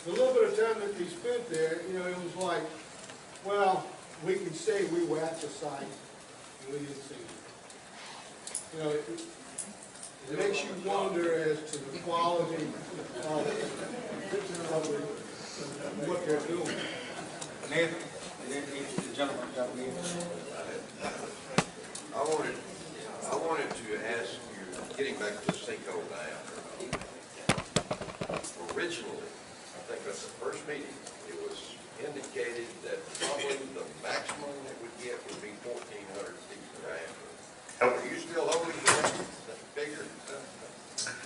the little bit of time that they spent there, it was like, well, we can say we were at the site and we didn't see it. It makes you wonder as to the quality of what they're doing. Nathan? and then the gentleman got me. I wanted to ask you, getting back to the sinkhole diameter. Originally, I think at the first meeting, it was indicated that probably the maximum it would get would be 1,400 feet in diameter. Are you still holding that figure?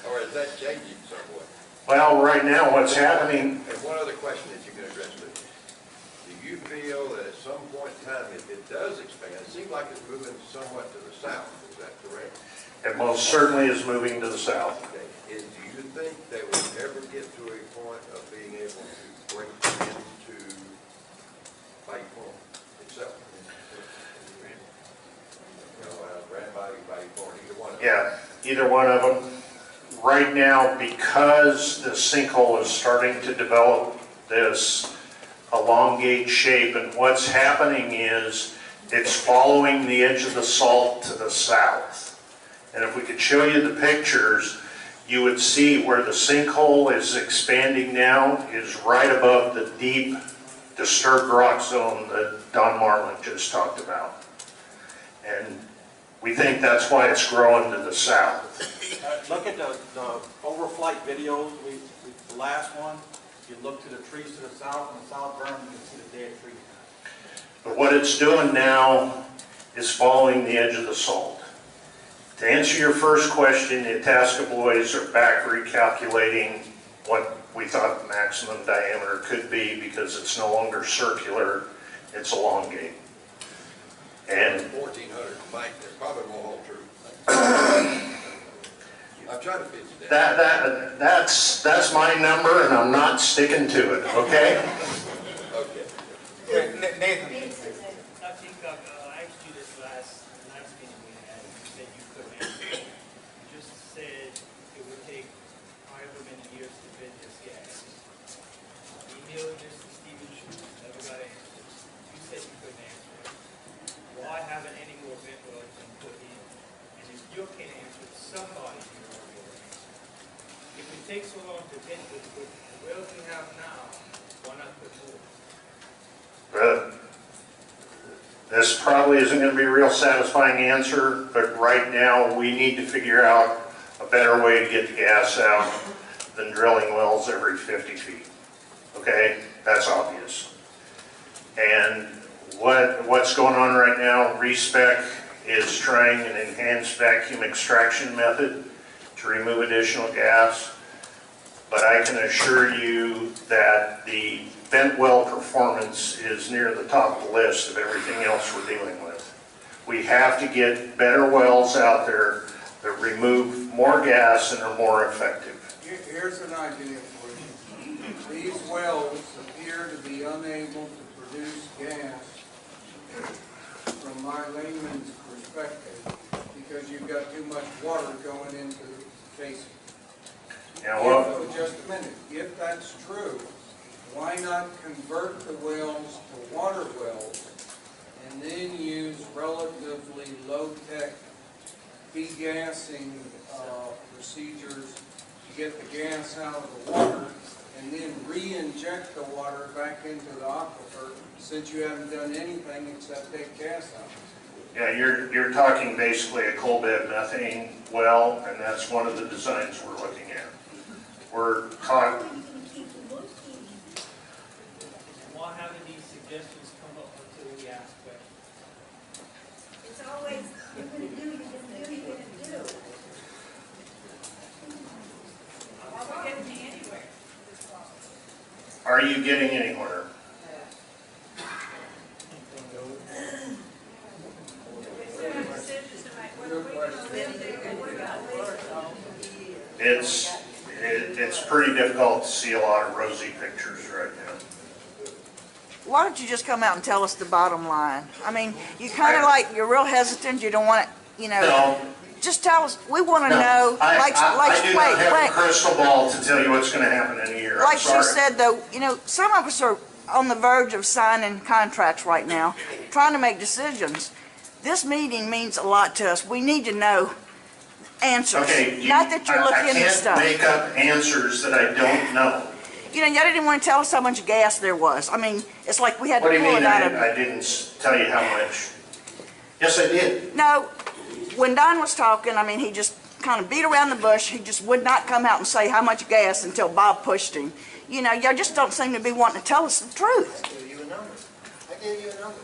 Or is that changing somewhat? Well, right now, what's happening, And one other question that you can address to me. Do you feel that at some point in time, if it does expand, it seems like it's moving somewhat to the south, is that correct? it most certainly is moving to the south. Okay. Do you think they will ever get to a point of being able to break into Bayou Corne itself? Bayou Corne, either one of them? Yeah, either one of them. Right now, because the sinkhole is starting to develop this elongate shape, and what's happening is it's following the edge of the salt to the south. And if we could show you the pictures, you would see where the sinkhole is expanding now is right above the deep disturbed rock zone that Don Marlin just talked about. And we think that's why it's growing to the south. Look at the overflight videos, the last one. You look to the trees to the south and the south berm, you can see the dead trees. But what it's doing now is following the edge of the salt. To answer your first question, the Itasca boys are back recalculating what we thought the maximum diameter could be because it's no longer circular, it's elongate. And 1,400 might, they're probably won't hold true. I'm trying to fix that. that's my number, and I'm not sticking to it, okay? Okay. Nathan. I think I asked you this last meeting we had, you said you couldn't answer it. You just said it would take however many years to bid this gas. Emailed this to Stephen Shue, never got answers. You said you couldn't answer it. Why haven't any more bid wells been put in? And if you can't answer it, somebody can answer it. If it takes so long to bid with the wells we have now, why not put more? This probably isn't going to be a real satisfying answer, but right now we need to figure out a better way to get the gas out than drilling wells every 50 feet. Okay, that's obvious. And what's going on right now, RESPEC is trying an enhanced vacuum extraction method to remove additional gas, but I can assure you that the vent well performance is near the top of the list of everything else we're dealing with. We have to get better wells out there that remove more gas and are more effective. Here's an idea for you. These wells appear to be unable to produce gas from my layman's perspective because you've got too much water going into the casing. Yeah, well, Just a minute. If that's true, why not convert the wells to water wells and then use relatively low-tech degassing procedures to get the gas out of the water and then re-inject the water back into the aquifer since you haven't done anything except take gas out? yeah, you're talking basically a coal bed methane well, and that's one of the designs we're looking at. We're talking. Why haven't these suggestions come up until we ask questions? It's always, you're going to do, you're going to do, you're going to do. Are we getting anywhere? Are you getting anywhere? It's pretty difficult to see a lot of rosy pictures right now. Why don't you just come out and tell us the bottom line? I mean, you kind of like, you're real hesitant, you don't want to, you know. No. Just tell us, we want to know, I do not have a crystal ball to tell you what's going to happen in a year. Like she said though, you know, some of us are on the verge of signing contracts right now, trying to make decisions. This meeting means a lot to us. We need to know answers. Okay, Not that you're looking into stuff. I can't make up answers that I don't know. You know, y'all didn't want to tell us how much gas there was. I mean, it's like we had to What do pull you it mean out of... I didn't tell you how much? Yes, I did. No, when Don was talking, I mean, he just kind of beat around the bush. He just would not come out and say how much gas until Bob pushed him. You know, y'all just don't seem to be wanting to tell us the truth. I gave you a number. I gave you a number.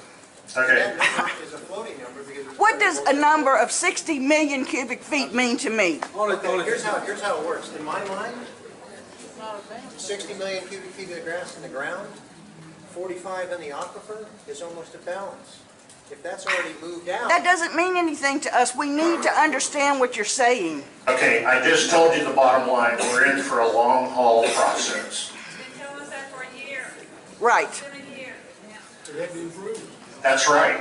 Okay. That number is a floating number because it's... What does a number of 60 million cubic feet mean to me? Okay, here's how it works. In my mind, 60 million cubic feet of grass in the ground, 45 in the aquifer is almost a balance. If that's already moved out... That doesn't mean anything to us. We need to understand what you're saying. Okay, I just told you the bottom line. We're in for a long haul process. Been telling us that for a year. Right. It's been a year. Yeah. They have to improve. That's right.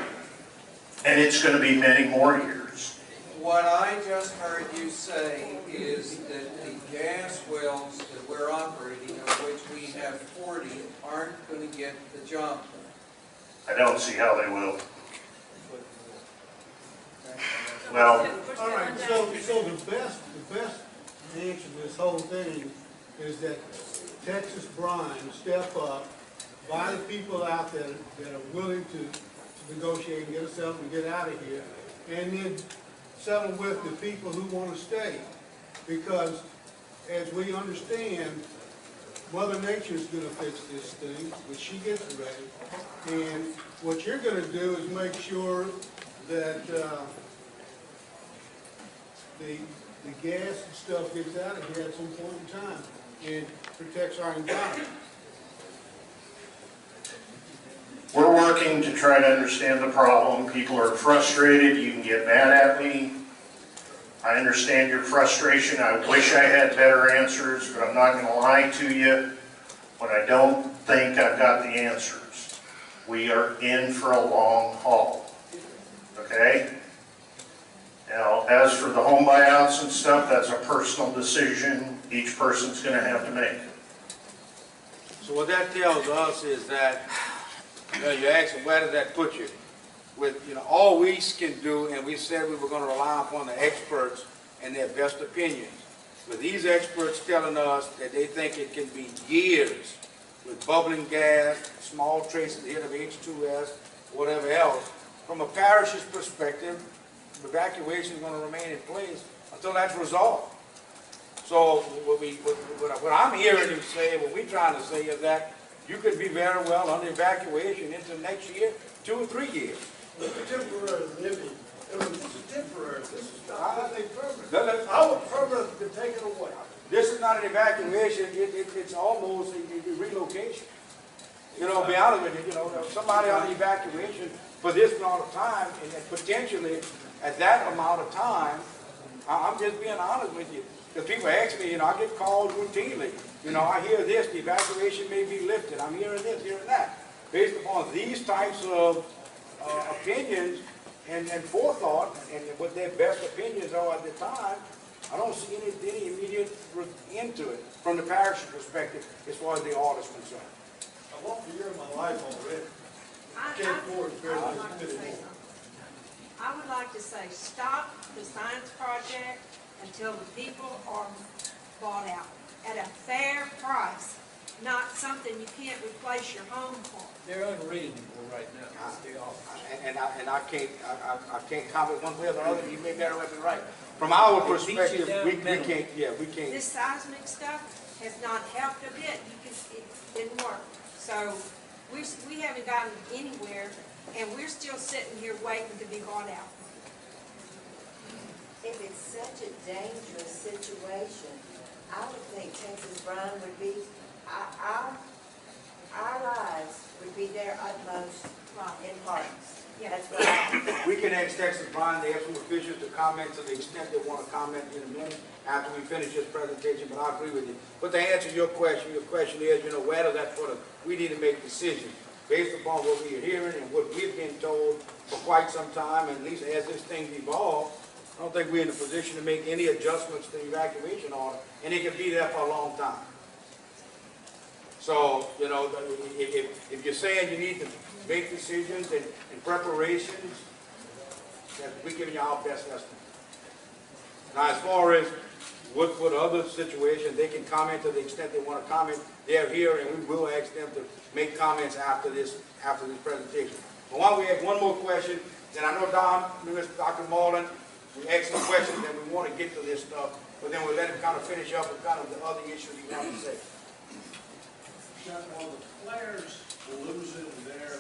And it's going to be many more years. What I just heard you say is that the gas wells that we're operating, of which we have 40, aren't going to get the job done. I don't see how they will. Well, All right, so the best answer to this whole thing is that Texas Brine step up, buy the people out there that are willing to negotiate and get us up and get out of here, and then settle with the people who want to stay. Because as we understand, Mother Nature's going to fix this thing when she gets ready. And what you're going to do is make sure that the gas and stuff gets out of here at some point in time and protects our environment. we're working to try to understand the problem. People are frustrated. You can get mad at me. I understand your frustration. I wish I had better answers, but I'm not going to lie to you when I don't think I've got the answers. We are in for a long haul, okay? Now, as for the home buyouts and stuff, that's a personal decision each person's going to have to make. So what that tells us is that, you're asking, where does that put you? With, all we can do, and we said we were going to rely upon the experts and their best opinions. With these experts telling us that they think it can be years with bubbling gas, small traces here of H2S, whatever else. From a parish's perspective, evacuation is going to remain in place until that's resolved. So what I'm hearing you say, what we're trying to say is that you could be very well under evacuation into next year, 2 or 3 years. It's temporary living. This is temporary. This is not permanent. Our permanent can take it away. This is not an evacuation. It's almost a relocation. Be honest with you. Somebody on evacuation for this amount of time, and potentially at that amount of time, I'm just being honest with you. Because people ask me, I get called routinely. I hear this, the evacuation may be lifted. I'm hearing this, hearing that. Based upon these types of opinions and forethought, and what their best opinions are at the time, I don't see any immediate end to it from the parish's perspective as far as the order is concerned. I walked a year of my life already. I can't afford to bear this anymore. I would like to say, stop the science project until the people are bought out at a fair price, not something you can't replace your home for. They're unreasonable right now. I can't comment one way or the other. You may very well be right. From our perspective, we can't. This seismic stuff has not helped a bit. It didn't work. So we haven't gotten anywhere, and we're still sitting here waiting to be bought out. If it's such a dangerous situation, I would think Texas Brine would be, our lives would be their utmost importance. That's what We can ask Texas Brine, they have some officials to comment to the extent they want to comment in a minute after we finish this presentation, but I agree with you. But to answer your question is, where does that put us? We need to make decisions based upon what we are hearing and what we've been told for quite some time, and at least as this thing evolves, I don't think we're in a position to make any adjustments to the evacuation order, and it can be there for a long time. So, if you're saying you need to make decisions and preparations, that we're giving you our best estimate. Now, as far as what other situations, they can comment to the extent they want to comment. They're here, and we will ask them to make comments after this presentation. But why don't we ask one more question, then I know Dr. Marlin, we asked some questions, and we want to get to this stuff, but then we'll let him kind of finish up with kind of the other issues he wanted to say. Well, the flares losing their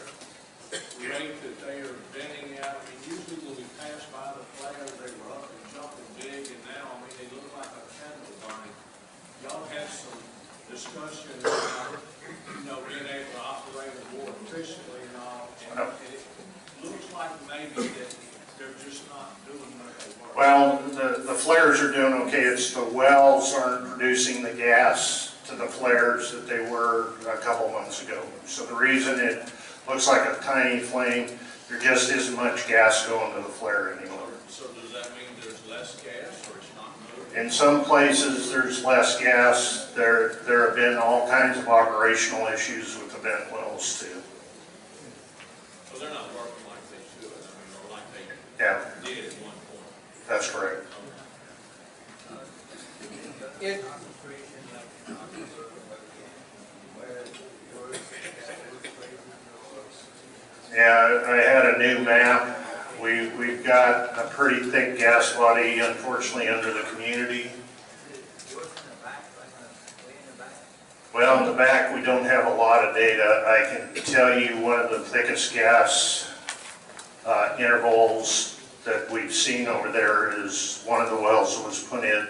rate that they are venting out. I mean, usually when we pass by the flares, they were up and jumping big, and now, I mean, they look like a candle burning. Y'all had some discussion about, being able to operate them more efficiently and all, and it looks like maybe that they're just not doing what they were. Well, the flares are doing okay. It's the wells aren't producing the gas to the flares that they were a couple months ago. So the reason it looks like a tiny flame, there just isn't much gas going to the flare anymore. So does that mean there's less gas, or it's not moving? In some places, there's less gas. There have been all kinds of operational issues with the vent wells too. So they're not working like they should, I mean, or like they did at one point. That's correct. Yeah, I had a new map. We've got a pretty thick gas body, unfortunately, under the community. Well, in the back, we don't have a lot of data. I can tell you one of the thickest gas intervals that we've seen over there is one of the wells that was put in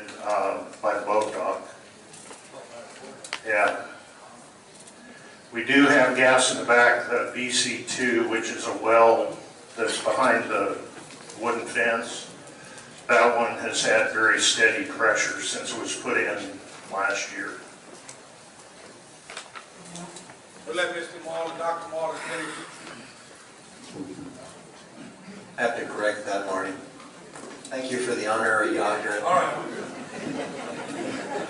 by the boat dock. Yeah. We do have gas in the back, the BC2, which is a well that's behind the wooden fence. That one has had very steady pressure since it was put in last year. We'll let Mr. Marlin, Dr. Marlin finish. I have to correct that, Marty. Thank you for the honorary doctorate. All right.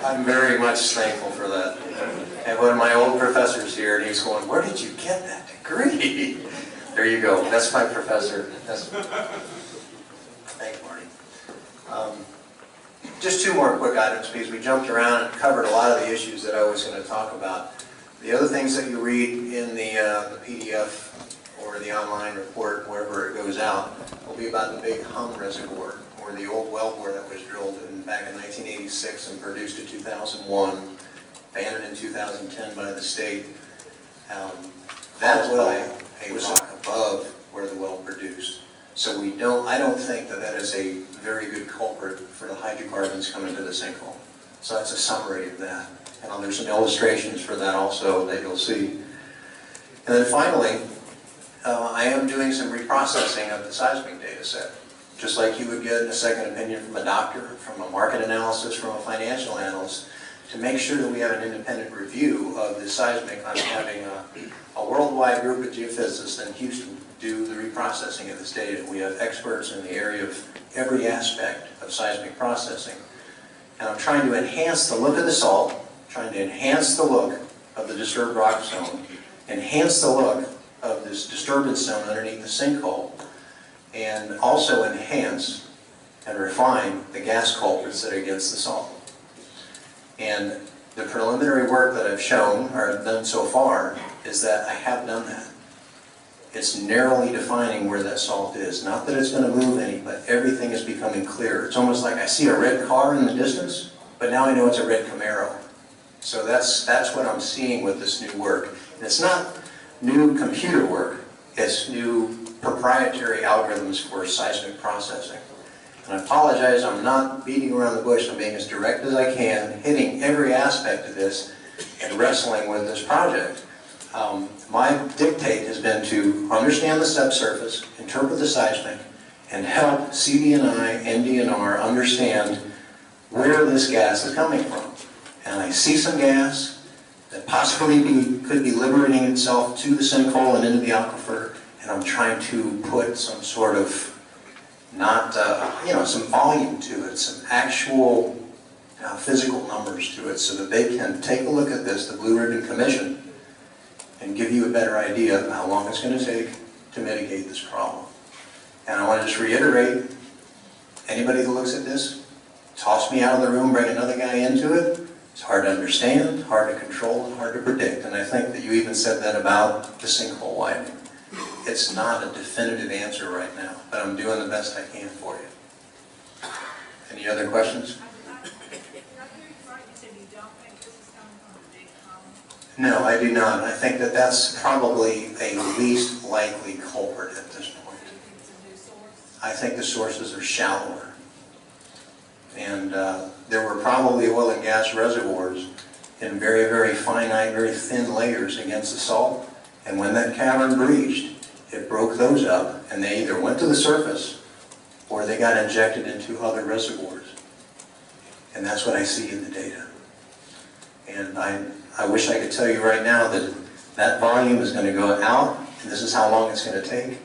I'm very much thankful for that. And one of my old professors here, and he's going, "Where did you get that degree?" There you go. That's my professor. Thank you, Marty. Just two more quick items, because we jumped around and covered a lot of the issues that I was going to talk about. The other things that you read in the PDF or the online report, wherever it goes out, will be about the Big Hum Reservoir, or the old wellbore that was drilled back in 1986 and produced in 2001, abandoned in 2010 by the state. That well was above where the well produced. So I don't think that that is a very good culprit for the hydrocarbons coming to the sinkhole. So that's a summary of that. And there's some illustrations for that also that you'll see. And then finally, I am doing some reprocessing of the seismic data set. Just like you would get a second opinion from a doctor, from a market analysis, from a financial analyst, to make sure that we have an independent review of the seismic. I'm having a worldwide group of geophysicists in Houston do the reprocessing of this data. We have experts in the area of every aspect of seismic processing. And I'm trying to enhance the look of the salt, trying to enhance the look of the disturbed rock zone, enhance the look of this disturbance zone underneath the sinkhole, and also enhance and refine the gas culprits that are against the salt. And the preliminary work that I've shown, or done so far, is that I have done that. It's narrowly defining where that salt is. Not that it's going to move any, but everything is becoming clear. It's almost like I see a red car in the distance, but now I know it's a red Camaro. So that's what I'm seeing with this new work. And it's not new computer work. It's new proprietary algorithms for seismic processing. And I apologize, I'm not beating around the bush. I'm being as direct as I can, hitting every aspect of this and wrestling with this project. My dictate has been to understand the subsurface, interpret the seismic, and help CD&I, MD&R understand where this gas is coming from. And I see some gas that possibly could be liberating itself to the sinkhole and into the aquifer, and I'm trying to put some sort of, some volume to it, some actual physical numbers to it, so that they can take a look at this, the Blue Ribbon Commission, and give you a better idea of how long it's going to take to mitigate this problem. And I want to just reiterate, anybody that looks at this, toss me out of the room, bring another guy into it. It's hard to understand, hard to control, and hard to predict. And I think that you even said that about the sinkhole widening. It's not a definitive answer right now, but I'm doing the best I can for you. Any other questions? No, I do not. I think that that's probably a least likely culprit at this point. I think the sources are shallower. And there were probably oil and gas reservoirs in very, very finite, very thin layers against the salt. And when that cavern breached, it broke those up, and they either went to the surface or they got injected into other reservoirs. And that's what I see in the data. And I wish I could tell you right now that that volume is going to go out, and this is how long it's going to take,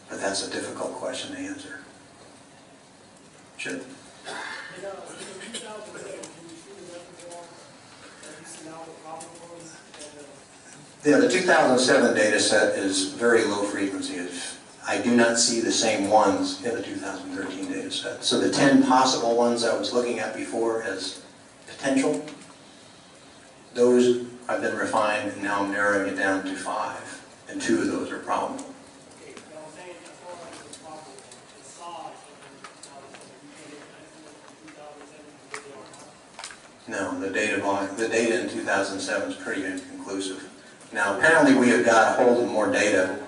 but that's a difficult question to answer. Sure. Yeah, the 2007 data set is very low frequency. I do not see the same ones in the 2013 data set. So the 10 possible ones I was looking at before as potential, those have been refined, and now I'm narrowing it down to 5, and 2 of those are probable. No, the data in 2007 is pretty inconclusive. Now, apparently we have got a hold of more data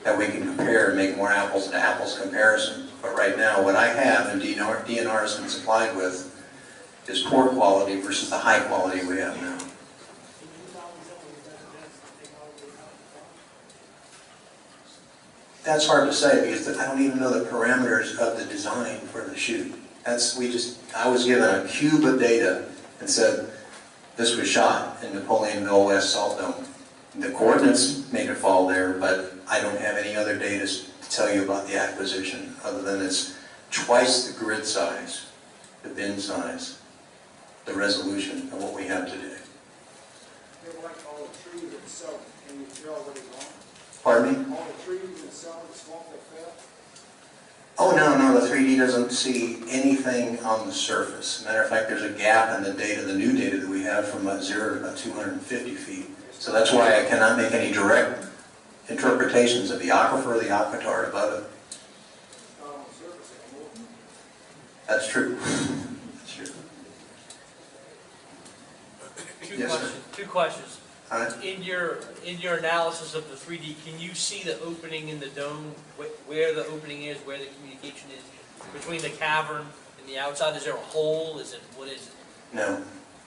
that we can compare and make more apples to apples comparison. But right now, what I have and DNR has been supplied with is poor quality versus the high quality we have now. That's hard to say because I don't even know the parameters of the design for the chute. I was given a cube of data and said this was shot in Napoleonville West Salt Dome. The coordinates made it fall there, but I don't have any other data to tell you about the acquisition other than it's twice the grid size, the bin size, the resolution of what we have today. Like all the trees itself, can you tell what it's on? Pardon me? All the trees itself, the smoke that fell? Oh, no, the 3D doesn't see anything on the surface. Matter of fact, there's a gap in the data, the new data that we have from about 0 to about 250 feet. So that's why I cannot make any direct interpretations of the aquifer or the aquitard above it. That's true. That's true. Two questions. Right. In your analysis of the 3D, can you see the opening in the dome, where the opening is, where the communication is between the cavern and the outside? Is there a hole? What is it? No,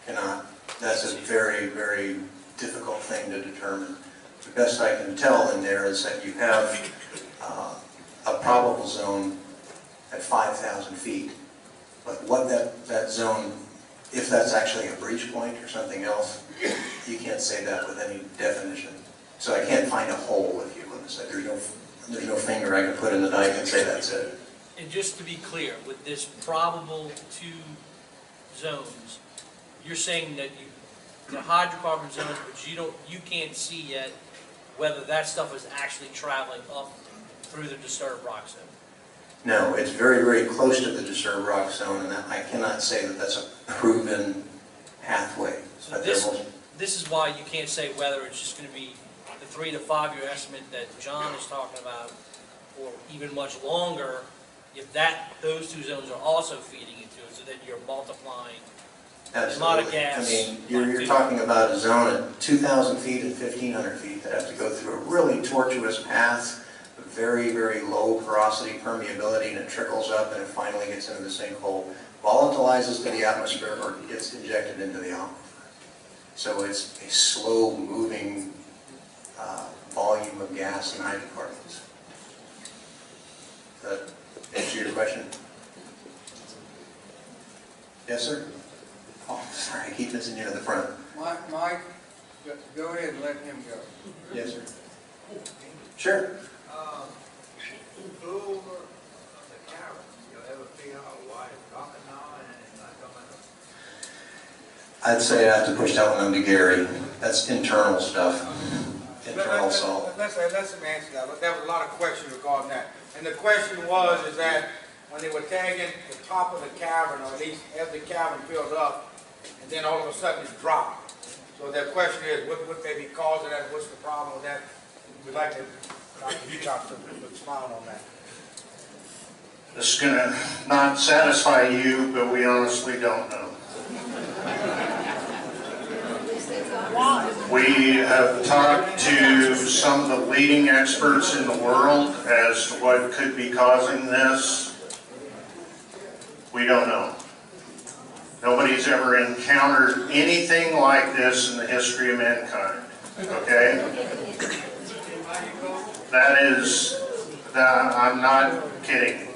cannot. That's a very, very difficult thing to determine. The best I can tell in there is that you have a probable zone at 5,000 feet. But what that zone, if that's actually a breach point or something else, you can't say that with any definition. So I can't find a hole, if you want to say. There's no finger I can put in the dike and say that's it. And just to be clear, with this probable 2 zones, you're saying that the hydrocarbon zones, but you can't see yet whether that stuff is actually traveling up through the disturbed rock zone. No, it's very, very close to the disturbed rock zone, and I cannot say that that's a proven pathway. So this is why you can't say whether it's just going to be the 3 to 5 year estimate that John is talking about, or even much longer, if those 2 zones are also feeding into it, so that you're multiplying the amount of gas. I mean, you're talking about a zone at 2,000 feet and 1,500 feet that have to go through a really tortuous path, very, very low porosity permeability, and it trickles up and it finally gets into the sinkhole, volatilizes to the atmosphere, or gets injected into the aquifer. So it's a slow moving volume of gas and hydrocarbons. Does that answer your question? Yes, sir? Oh, sorry, I keep missing you at the front. Mike, go ahead and let him go. Yes, sir. Sure. Over the cavern, you'll ever figure out why it's dropping now and it's not coming up? I'd say I have to push that one on to Gary. That's internal stuff. Internal salt. Let's answer that. There was a lot of questions regarding that. And the question was, is that when they were tagging the top of the cavern, or at least as the cavern filled up, and then all of a sudden it dropped. So the question is, what may be causing that? What's the problem with that? We'd like to, Dr. Hecox to expound on that. This is going to not satisfy you, but we honestly don't know. We have talked to some of the leading experts in the world as to what could be causing this. We don't know. Nobody's ever encountered anything like this in the history of mankind. Okay? I'm not kidding.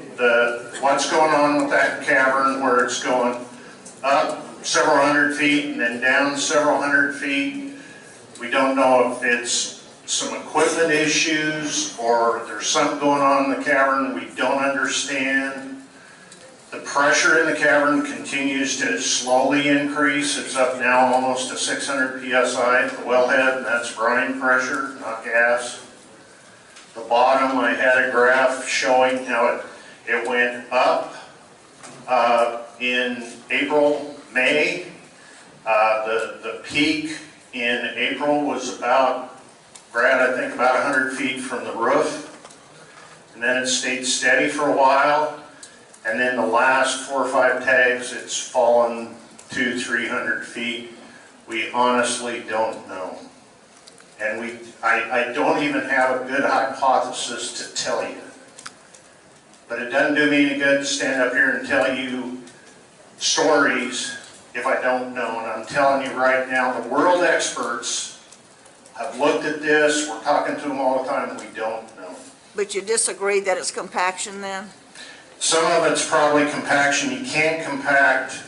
What's going on with that cavern, where it's going up several hundred feet and then down several hundred feet, we don't know if it's some equipment issues or there's something going on in the cavern we don't understand. The pressure in the cavern continues to slowly increase. It's up now almost to 600 psi at the wellhead, and that's brine pressure, not gas. The bottom, I had a graph showing how it went up in April, May. The peak in April was about, Brad, I think about 100 feet from the roof. And then it stayed steady for a while. And then the last 4 or 5 tags, it's fallen 200-300 feet. We honestly don't know. And I don't even have a good hypothesis to tell you. But it doesn't do me any good to stand up here and tell you stories if I don't know. And I'm telling you right now, the world experts have looked at this. We're talking to them all the time. We don't know. But you disagree that it's compaction then? Some of it's probably compaction. You can't compact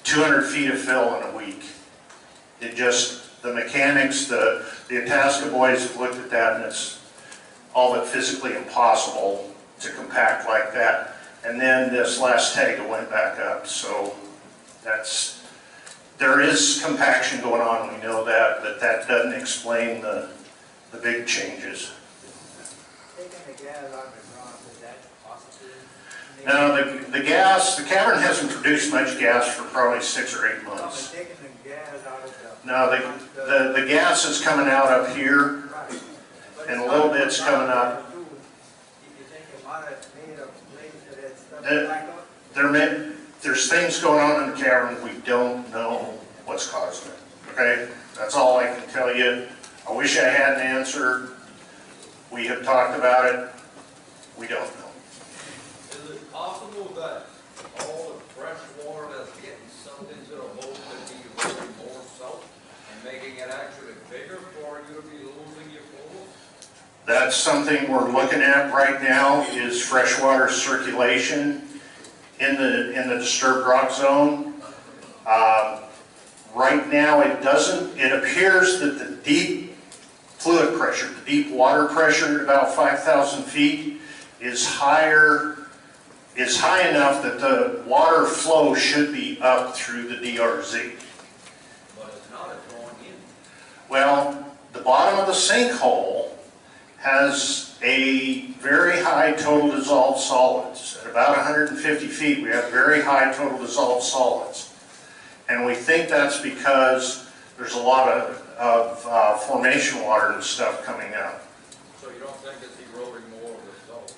200 feet of fill in a week. It just, the mechanics, the Itasca boys have looked at that, and it's all but physically impossible to compact like that. And then this last tag it went back up. So there is compaction going on, we know that, but that doesn't explain the big changes. Now the cavern hasn't produced much gas for probably 6 or 8 months. Now the gas is coming out up here, and a little bit's coming up. There's things going on in the cavern, we don't know what's causing it. Okay? That's all I can tell you. I wish I had an answer. We have talked about it. We don't know. Is it possible that all the fresh water that's getting sucked into the hole could be really more salt and making it actually bigger for you to be losing your pool? That's something we're looking at right now, is freshwater circulation in the disturbed rock zone. Right now it doesn't. It appears that the deep fluid pressure, the deep water pressure at about 5,000 feet is high enough that the water flow should be up through the DRZ. But it's not, it's going in. Well, the bottom of the sinkhole has a very high total dissolved solids. At about 150 feet, we have very high total dissolved solids. And we think that's because there's a lot of formation water and stuff coming out. So you don't think it's eroding more of the salt?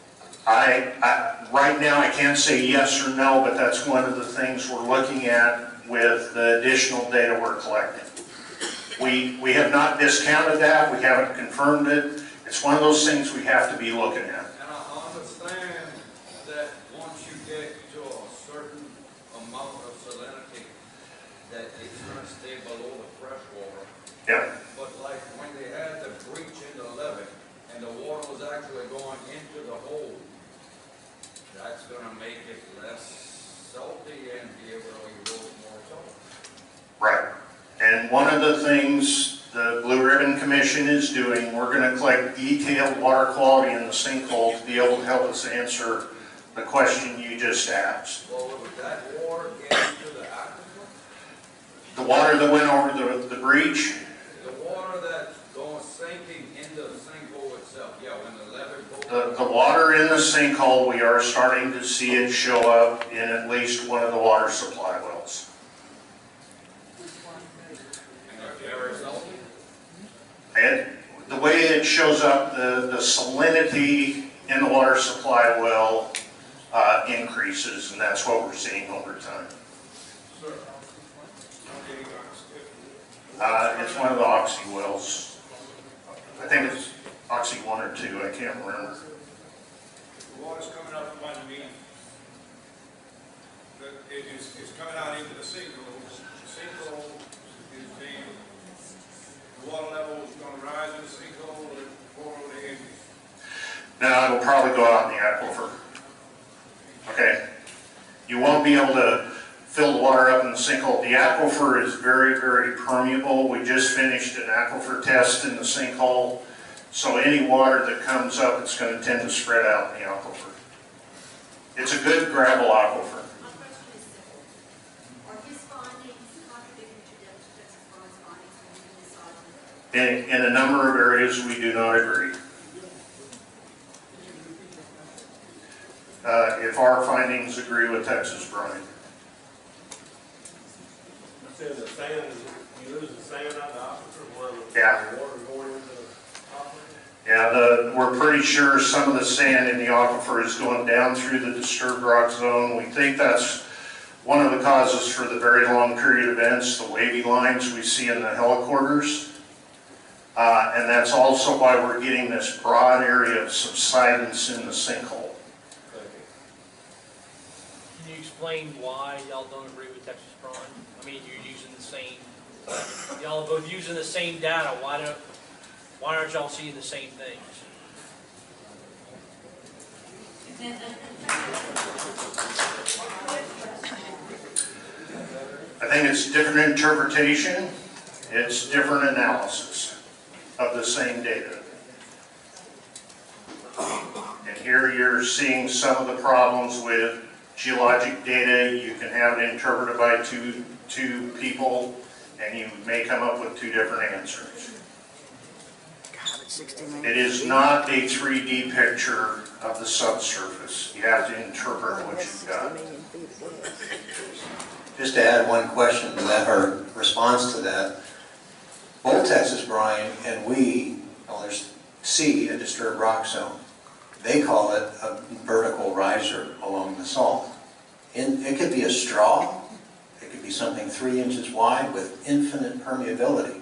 Right now I can't say yes or no, but that's one of the things we're looking at with the additional data we're collecting. We have not discounted that, we haven't confirmed it. It's one of those things we have to be looking at. And I understand that once you get to a certain amount of salinity, that it's going to stay below the fresh water. Yeah. But like when they had the breach in the levee, and the water was actually going into the hole, that's going to make it less salty and be able to erode more salt. Right. And one of the things the Blue Ribbon Commission is doing, we're going to collect detailed water quality in the sinkhole to be able to help us answer the question you just asked. Well, would that water get into the aquifer? The water that went over the breach? The water that's going sinking into the sinkhole itself, yeah, when the leather. The water in the sinkhole, we are starting to see it show up in at least one of the water supply wells. And the way it shows up, the salinity in the water supply well increases, and that's what we're seeing over time. It's one of the Oxy wells. I think it's Oxy 1 or 2, I can't remember. The water's coming out from underneath. It's coming out into the sinkhole. The sinkhole is being, the water level is going to rise in the sinkhole or pour over the edges. Now it'll probably go out in the aquifer. Okay? You won't be able to fill the water up in the sinkhole. The aquifer is very, very permeable. We just finished an aquifer test in the sinkhole. So any water that comes up, it's going to tend to spread out in the aquifer. It's a good gravel aquifer. In a number of areas, we do not agree. If our findings agree with Texas Brine. Saying the sand, you lose the sand out of the aquifer where Yeah. the water going into the aquifer? Yeah, we're pretty sure some of the sand in the aquifer is going down through the disturbed rock zone. We think that's one of the causes for the very long period events, the wavy lines we see in the heliquarters. And that's also why we're getting this broad area of subsidence in the sinkhole. Can you explain why y'all don't agree with Texas Brine? I mean, you're using the same, y'all are both using the same data. Why aren't y'all seeing the same things? I think it's different interpretation. It's different analysis of the same data. And here you're seeing some of the problems with geologic data. You can have it interpreted by two people, and you may come up with two different answers. It is not a 3D picture of the subsurface. You have to interpret what you've got. Just to add one question to that, or response to that, both Texas Brine and we, see a disturbed rock zone. They call it a vertical riser along the salt. It could be a straw, it could be something 3 inches wide with infinite permeability.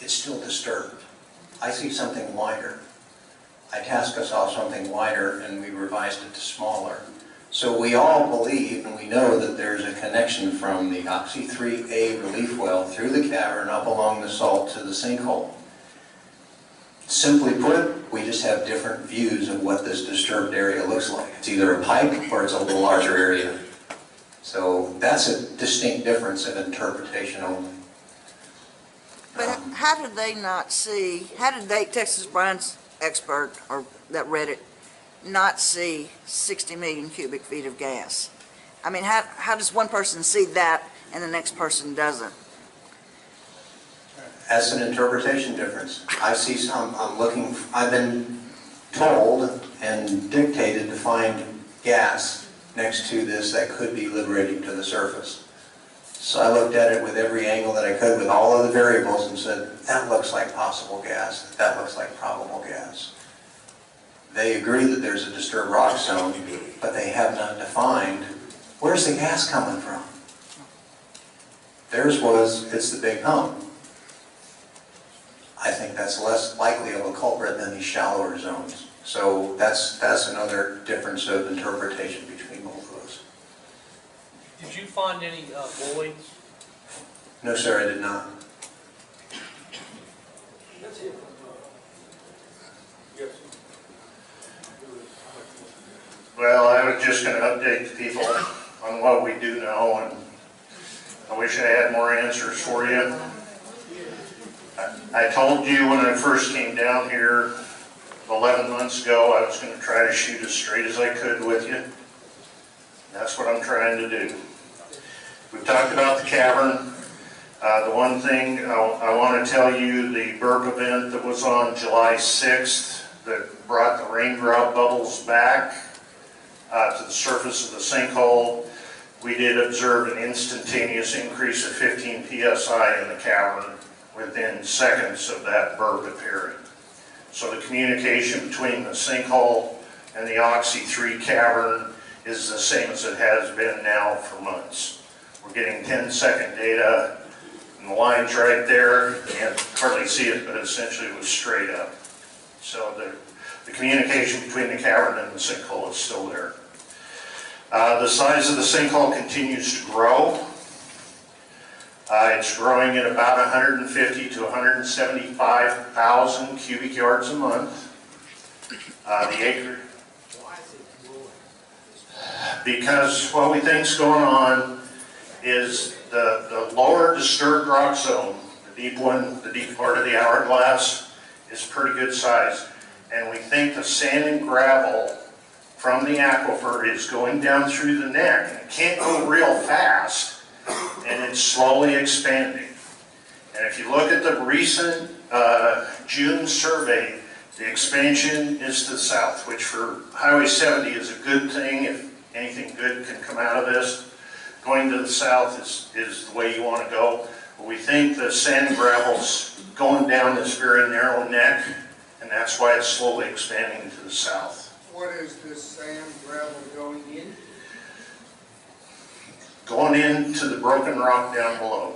It's still disturbed. I see something wider. Itasca saw something wider and we revised it to smaller. So we all believe and we know that there's a connection from the Oxy 3A relief well through the cavern up along the salt to the sinkhole. Simply put, we just have different views of what this disturbed area looks like. It's either a pipe or it's a little larger area. So that's a distinct difference of interpretation only. But how did they not see, Texas Brine's expert, or that read it, not see 60 million cubic feet of gas? I mean, how does one person see that and the next person doesn't? That's an interpretation difference. I've been told and dictated to find gas next to this that could be liberating to the surface. So I looked at it with every angle that I could with all of the variables and said, that looks like possible gas, that looks like probable gas. They agree that there's a disturbed rock zone, but they have not defined where's the gas coming from. Theirs was, it's the big hump. I think that's less likely of a culprit than these shallower zones. So that's another difference of interpretation between both of us. Did you find any voids? No, sir, I did not. Well, I was just going to update the people on what we do know, and I wish I had more answers for you. I told you when I first came down here 11 months ago I was going to try to shoot as straight as I could with you. That's what I'm trying to do. We've talked about the cavern. The one thing I want to tell you, the burp event that was on July 6th that brought the rain drought bubbles back to the surface of the sinkhole, we did observe an instantaneous increase of 15 psi in the cavern within seconds of that burp appearing. So the communication between the sinkhole and the Oxy 3 cavern is the same as it has been now for months. We're getting 10-second data, and the line's right there. You can't hardly see it, but essentially it was straight up. So the communication between the cavern and the sinkhole is still there. The size of the sinkhole continues to grow. It's growing at about 150 to 175,000 cubic yards a month. The acre. Because what we think is going on is the lower disturbed rock zone, the deep one, the deep part of the hourglass, is pretty good size. And we think the sand and gravel from the aquifer is going down through the neck. And it can't go real fast, and it's slowly expanding. And if you look at the recent June survey, the expansion is to the south, which for Highway 70 is a good thing if anything good can come out of this. Going to the south is the way you want to go. But we think the sand and gravel's going down this very narrow neck, and that's why it's slowly expanding to the south. What is this sand gravel going in? Going into the broken rock down below.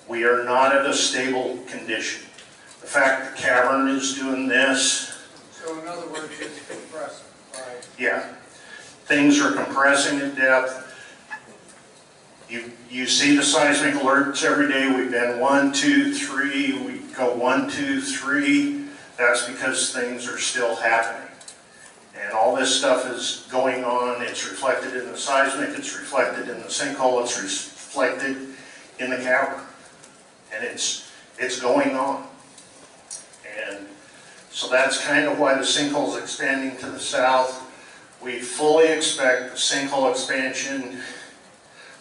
We are not at a stable condition. The fact the cavern is doing this. So in other words, it's compressing, right? Yeah. Things are compressing in depth. You see the seismic alerts every day. We've been 1, 2, 3. We go 1, 2, 3. That's because things are still happening. And all this stuff is going on. It's reflected in the seismic. It's reflected in the sinkhole. It's reflected in the cavern. And it's going on. And so that's kind of why the sinkhole is expanding to the south. We fully expect the sinkhole expansion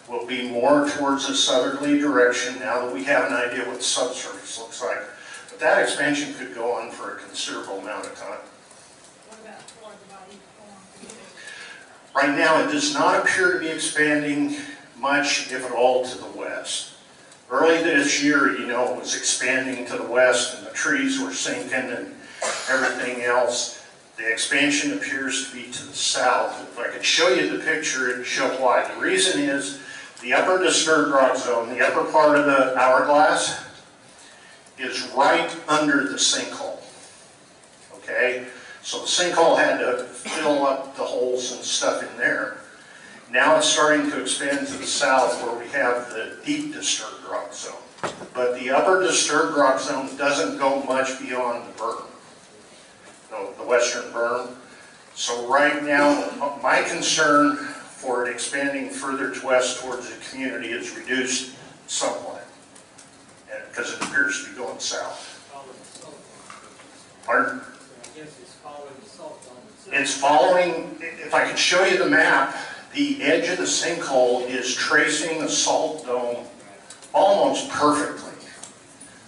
will be more towards a southerly direction now that we have an idea what the subsurface looks like. But that expansion could go on for a considerable amount of time. What about toward the Bayou Corne? Right now, it does not appear to be expanding much, if at all, to the west. Early this year, you know, it was expanding to the west, and the trees were sinking and everything else. The expansion appears to be to the south. If I could show you the picture, it would show why. The reason is the upper disturbed rock zone, the upper part of the hourglass, is right under the sinkhole. Okay? So the sinkhole had to fill up the holes and stuff in there. Now it's starting to expand to the south where we have the deep disturbed rock zone. But the upper disturbed rock zone doesn't go much beyond the berm, the western berm. So right now, my concern for it expanding further to west towards the community is reduced somewhat, because it appears to be going south. Pardon? It's following, if I could show you the map, the edge of the sinkhole is tracing the salt dome almost perfectly.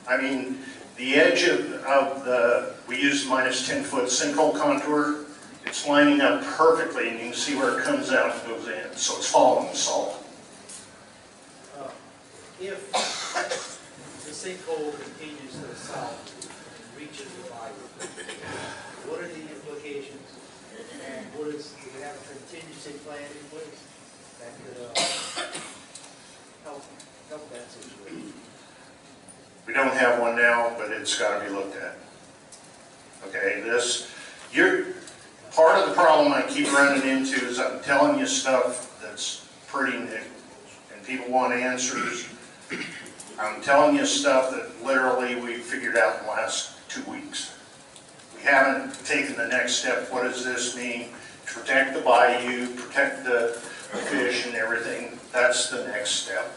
I mean, the edge of the, we use -10-foot sinkhole contour, it's lining up perfectly, and you can see where it comes out and goes in. So it's following the salt. If the sinkhole continues to the south and reaches the bayou, what are the implications? And what is, do we have a contingency plan in place that could help that situation? We don't have one now, but it's got to be looked at. Okay, part of the problem I keep running into is I'm telling you stuff that's pretty new, and people want answers. I'm telling you stuff that literally we figured out in the last 2 weeks. We haven't taken the next step. What does this mean? To protect the bayou, protect the fish and everything. That's the next step.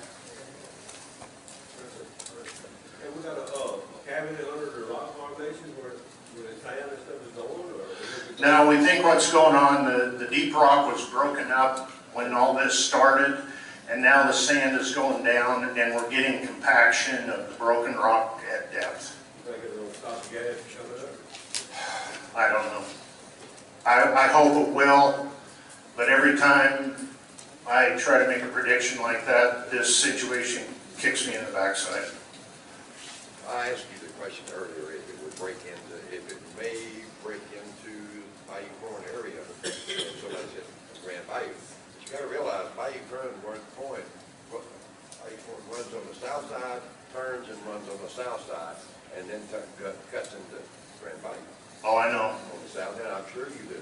And we got a cabinet under the rock formation where the sand and stuff is going, or? Now, we think what's going on, the deep rock was broken up when all this started, and now the sand is going down and we're getting compaction of the broken rock at depth. Think it'll stop the gas coming up? I don't know. I hope it will, but every time I try to make a prediction like that, this situation kicks me in the backside. I asked you the question earlier, if it would break into, if it may break into Bayou Corne area, and somebody said Grand Bayou. But you gotta realize Bayou Corne runs on the south side, turns and runs on the south side, and then cuts into Grand Bayou. Oh, I know. On the south end, I'm sure you do.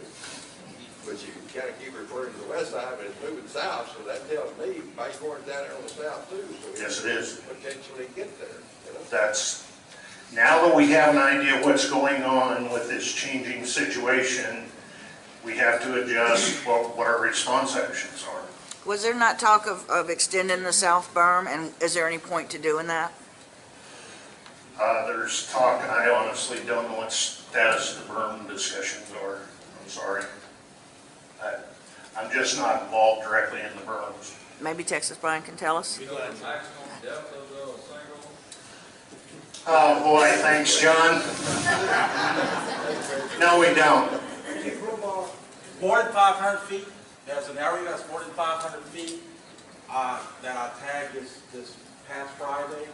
But you kind of keep referring to the west side, but it's moving south, so that tells me Bayou Corne's down there on the south too. So Yes, it is. Potentially get there. You know? That's, now that we have an idea what's going on with this changing situation, we have to adjust what our response actions are. Was there not talk of extending the south berm, and is there any point to doing that? There's talk, and I honestly don't know what status the berm discussions are. I'm sorry. I'm just not involved directly in the berms. Maybe Texas Brine can tell us? You know the maximum depth of the sinkhole? Oh boy, thanks, John. No, we don't. More than 500 feet. There's an area that's more than 500 feet that I tagged this past Friday.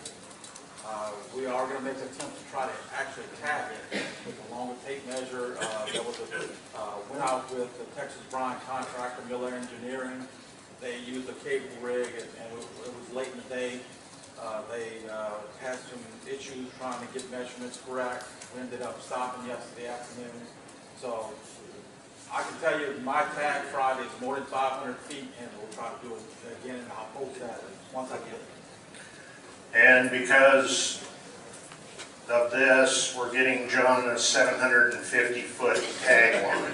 We are going to make an attempt to try to actually tag it along with tape measure. There was went out with the Texas Brine contractor, Miller Engineering. They used a cable rig, and it was late in the day. They had some issues trying to get measurements correct. We ended up stopping yesterday afternoon. So I can tell you my tag Friday is more than 500 feet, and we'll try to do it again, and I'll post that once I get it. And because of this, we're getting John a 750-foot tag line.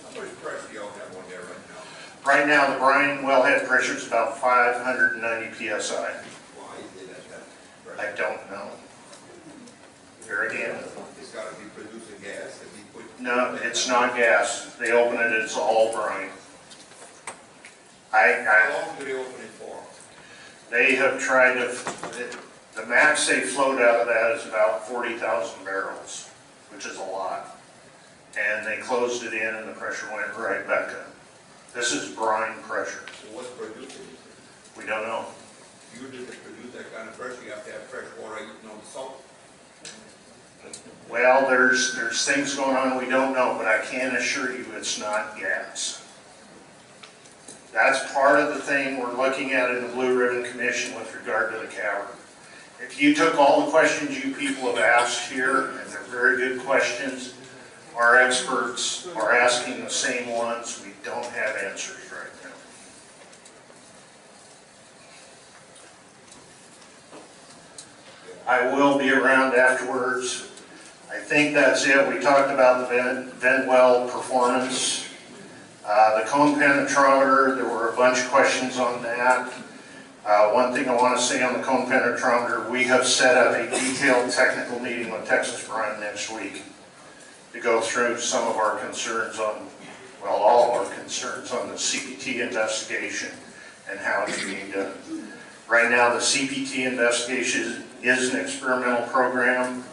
How much pressure do y'all have on there right now? Right now, the brine wellhead pressure is about 590 PSI. Why is that? I don't know. There again. It's got to be producing gas. If you put No, it's not gas. They open it, it's all brine. How long do they open it for? They have tried to, the max they float out of that is about 40,000 barrels, which is a lot. And they closed it in and the pressure went right back up. This is brine pressure. So what's producing it? We don't know. Usually to produce that kind of pressure, you have to have fresh water eating on the salt. Well, there's things going on we don't know, but I can assure you it's not gas. That's part of the thing we're looking at in the Blue Ribbon Commission with regard to the cavern. If you took all the questions you people have asked here, and they're very good questions, our experts are asking the same ones. We don't have answers right now. I will be around afterwards. I think that's it. We talked about the vent well performance. The cone penetrometer, there were a bunch of questions on that. One thing I want to say on the cone penetrometer, we have set up a detailed technical meeting with Texas Brine next week to go through some of our concerns on, well, all of our concerns on the CPT investigation and how it's being done. Right now, the CPT investigation is an experimental program.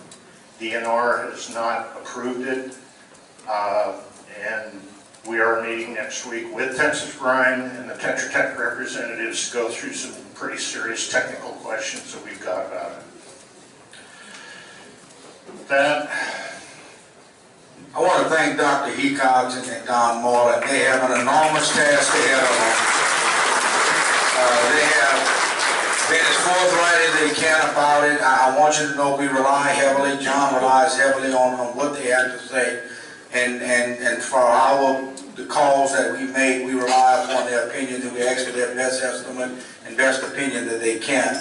DNR has not approved it, and we are meeting next week with Texas Brine and the Tetra Tech representatives to go through some pretty serious technical questions that we've got about it. With that, I want to thank Dr. Hecox and Don Moore. They have an enormous task ahead of them. They have been as forthright as they can about it. I want you to know we rely heavily, John relies heavily on what they have to say. And for the calls that we make, we rely upon their opinion, and we ask for their best estimate and best opinion that they can.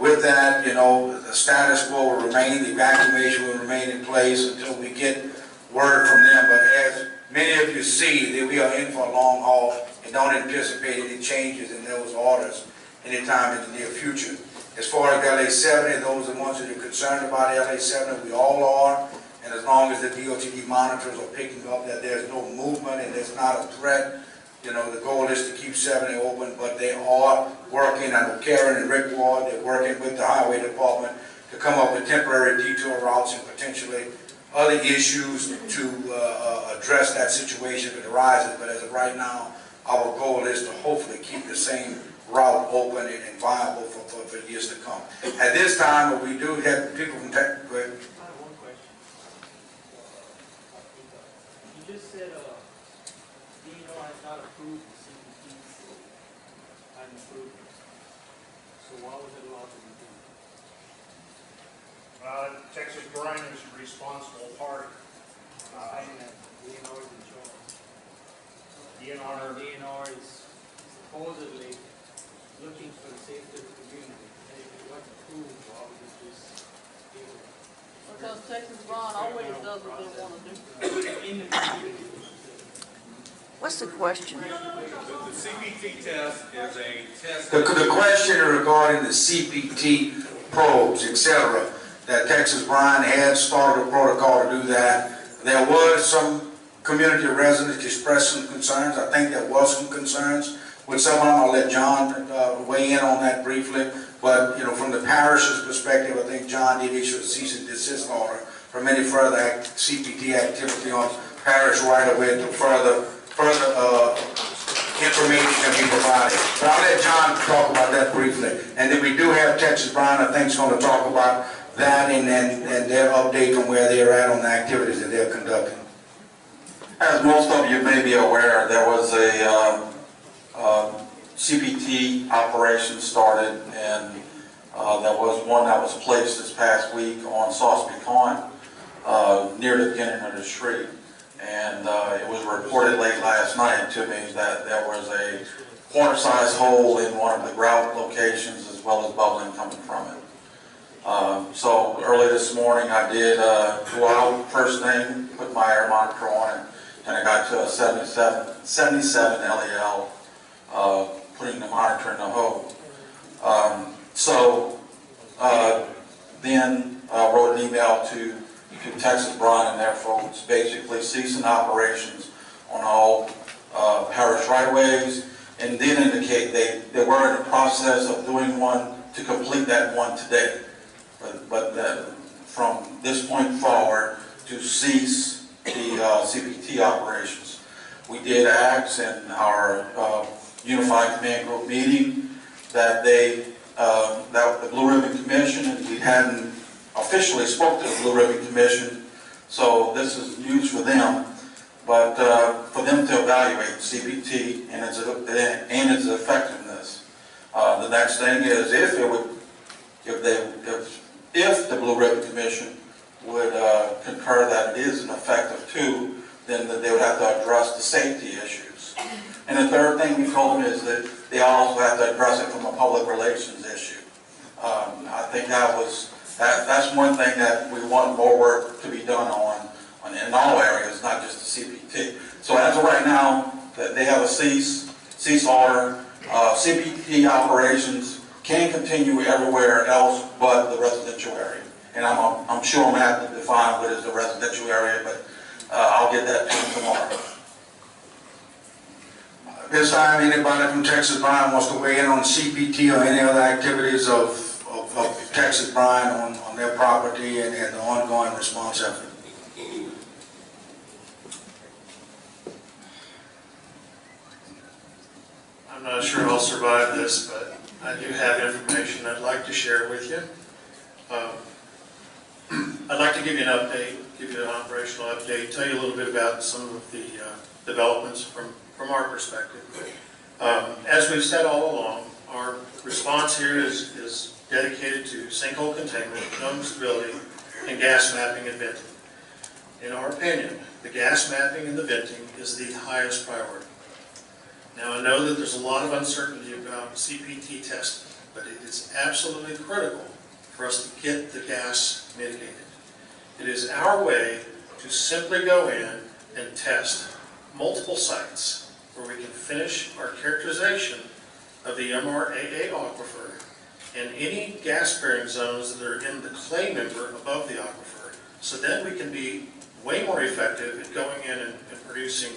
With that, you know, the status quo will remain, the evacuation will remain in place until we get word from them. But as many of you see, that we are in for a long haul and don't anticipate any changes in those orders anytime in the near future. As far as LA 70, those are the ones that are concerned about LA 70, we all are. And And as long as the DOTD monitors are picking up that there's no movement and there's not a threat, you know, the goal is to keep 70 open, but they are working, I know Karen and Rick Ward, they're working with the highway department to come up with temporary detour routes and potentially other issues to address that situation if it arises. But as of right now, our goal is to hopefully keep the same route open and viable for years to come. At this time, we do have people from Texas. Go ahead. I have one question. You just said DNR has not approved the CPT's improvements. So why was it allowed to be done? Texas Brine is a responsible party. Saying that DNR is in charge. DNR is supposedly looking for the safety of the community. And if it wasn't approved, why would it just do it? Because Texas Brine always does what they want to do. In the community. What's the question? The CPT test is a test. The question regarding the CPT probes, etc., that Texas Brine had started a protocol to do that. There was some community residents expressed some concerns. I think there was some concerns with some of them. I'll let John weigh in on that briefly. But, you know, from the parish's perspective, I think John did issue a cease and desist order from any further CPT activity on parish right away to further information can be provided. But I'll let John talk about that briefly. And then we do have Texas Brine, I think, is going to talk about that and their update on where they're at on the activities that they're conducting. As most of you may be aware, there was a CPT operation started, and there was one that was placed this past week on Sauce Pecan near the beginning of the street. And it was reported late last night to me that there was a corner-sized hole in one of the grout locations as well as bubbling coming from it. So early this morning I did go out first thing, put my air monitor on it, and I got to a 77 LEL, putting the monitor in the hole. Then wrote an email to Texas Brine and their folks, basically ceasing operations on all parish right-of-ways, and did indicate they were in the process of doing one to complete that one today. But from this point forward, to cease the CPT operations. We did ask in our Unified Command Group meeting that that the Blue Ribbon Commission, and we hadn't officially spoke to the Blue Ribbon Commission, so this is news for them, but for them to evaluate CPT and its effectiveness. The next thing is if the Blue Ribbon Commission would concur that it is an effective tool, then they would have to address the safety issues. And the third thing we told them is that they also have to address it from a public relations issue. I think that's one thing that we want more work to be done on in all areas, not just the CPT. So as of right now, they have a cease order. CPT operations can continue everywhere else but the residential area. And I'm sure I'm going to have to define what is the residential area, but I'll get that to them tomorrow. This time, anybody from Texas Brine wants to weigh in on CPT or any other activities of Texas Brine on their property and the ongoing response effort? I'm not sure I'll survive this, but I do have information I'd like to share with you. I'd like to give you an update, give you an operational update, tell you a little bit about some of the developments from our perspective. As we've said all along, our response here is dedicated to sinkhole containment, known stability, and gas mapping and venting. In our opinion, the gas mapping and the venting is the highest priority. Now, I know that there's a lot of uncertainty about CPT testing, but it is absolutely critical for us to get the gas mitigated. It is our way to simply go in and test multiple sites where we can finish our characterization of the MRAA aquifer and any gas-bearing zones that are in the clay member above the aquifer So then we can be way more effective at going in and producing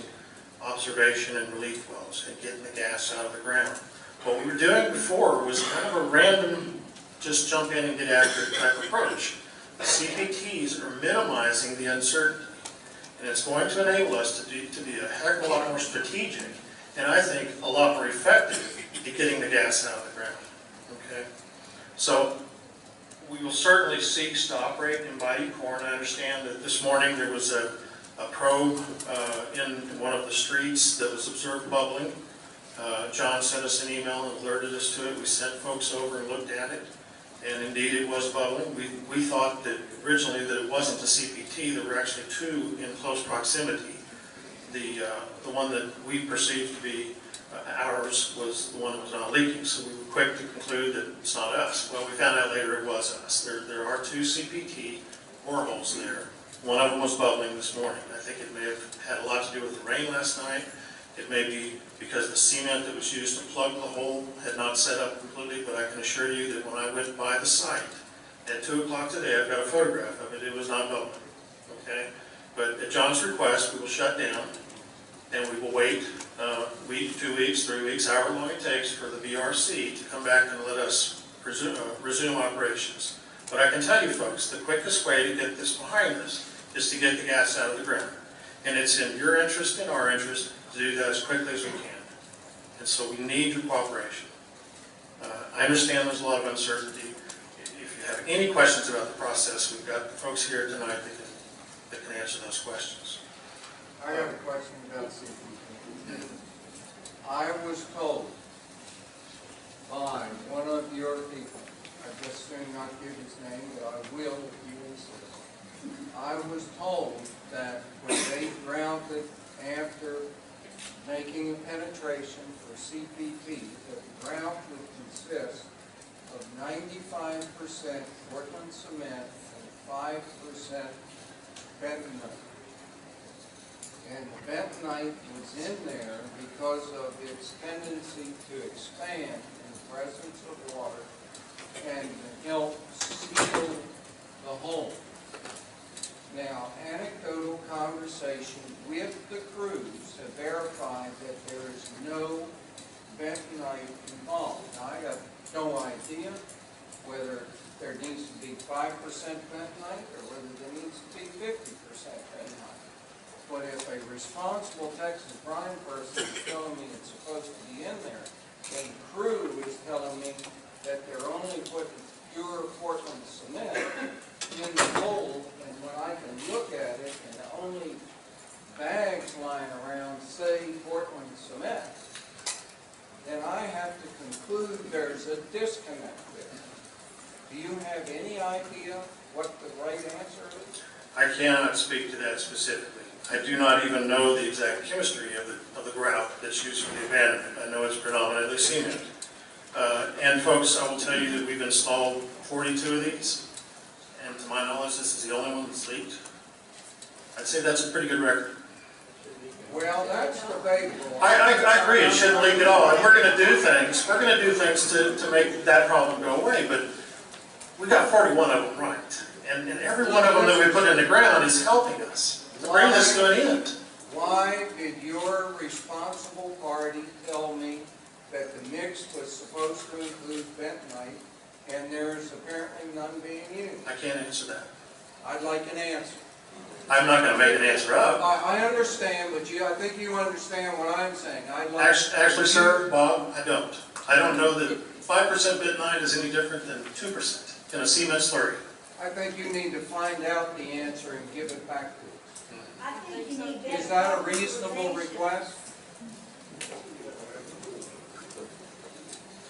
observation and relief wells and getting the gas out of the ground. What we were doing before was kind of a random, just jump in and get accurate type approach. The CPTs are minimizing the uncertainty, and it's going to enable us to be a heck of a lot more strategic, and I think a lot more effective at getting the gas out of the ground. Okay, so we will certainly cease to operate in Bayou Corne. I understand that this morning there was a probe in one of the streets that was observed bubbling. John sent us an email and alerted us to it. We sent folks over and looked at it, and indeed it was bubbling. We thought that originally that it wasn't a CPT. There were actually two in close proximity. The one that we perceived to be ours was the one that was not leaking, so we were quick to conclude that it's not us. Well, we found out later it was us. There are two CPT boreholes there. One of them was bubbling this morning. I think it may have had a lot to do with the rain last night. It may be because the cement that was used to plug the hole had not set up completely, but I can assure you that when I went by the site at 2 o'clock today, I've got a photograph of it, it was not bubbling. Okay? But at John's request, we will shut down, and we will wait a week, 2 weeks, 3 weeks, however long it takes for the VRC to come back and let us resume operations. But I can tell you folks, the quickest way to get this behind us is to get the gas out of the ground. And it's in your interest and our interest to do that as quickly as we can. And so we need your cooperation. I understand there's a lot of uncertainty. If you have any questions about the process, we've got folks here tonight that can answer those questions. I have a question about CPT. I was told by one of your people, I just soon not give his name, but I will if you insist. I was told that when they grounded after making a penetration for CPT, that the ground would consist of 95% Portland cement and 5% bentonite. And the bentonite was in there because of its tendency to expand in the presence of water and to help seal the hole. Now, anecdotal conversation with the crews have verified that there is no bentonite involved. Now, I have no idea whether there needs to be 5% bentonite or whether there needs to be 50% bentonite. But if a responsible Texas Brine person is telling me it's supposed to be in there, and crew is telling me that they're only putting pure Portland cement in the hole, and when I can look at it and the only bags lying around say Portland cement, then I have to conclude there's a disconnect there. Do you have any idea what the right answer is? I cannot speak to that specifically. I do not even know the exact chemistry of the grout that's used for the abandonment. I know it's predominantly cement. And folks, I will tell you that we've installed 42 of these, and to my knowledge, this is the only one that's leaked. I'd say that's a pretty good record. Well, that's debatable. I agree, it shouldn't leak at all. And we're going to do things. We're going to do things to make that problem go away. But we got 41 of them right, and every one of them that we put in the ground is helping us to bring this to an end. Why did your responsible party tell me that the mix was supposed to include bentonite, and there's apparently none being used? I can't answer that. I'd like an answer. I'm not going to make an answer up. I understand, but I think you understand what I'm saying. I'd like Actually, sir, Bob, I don't. I don't know that 5% bentonite is any different than 2% in a cement slurry. I think you need to find out the answer and give it back to us. I think you need Is that a reasonable request?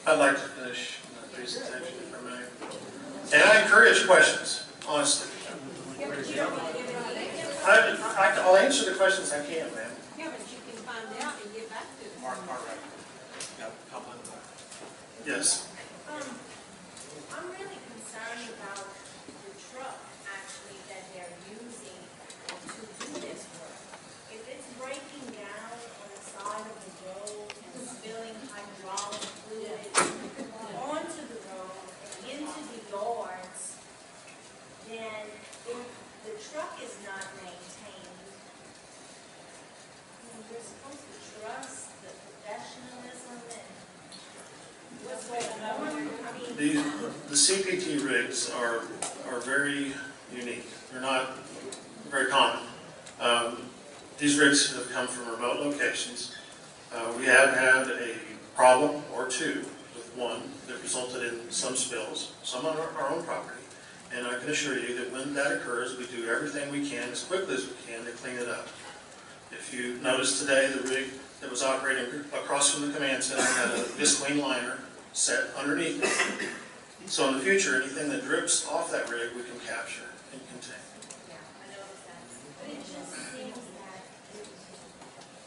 I'd like to finish my presentation if I may. And I encourage questions, honestly. I'll answer the questions I can, ma'am. Yeah, but you can find out and get back to us. Mark, got a couple of them. Yes. I'm really concerned about the truck, actually, that they're using to do this work. If it's breaking down on the side of the road and spilling hydraulic fluid onto the road and into the yards, then if the The CPT rigs are very unique. They're not very common. These rigs have come from remote locations. We have had a problem or two with one that resulted in some spills, some on our own property. And I can assure you that when that occurs, we do everything we can as quickly as we can to clean it up. If you notice today, the rig that was operating across from the command center had a visqueen liner set underneath it. So in the future, anything that drips off that rig, we can capture and contain. Yeah, I noticed that. But it just seems that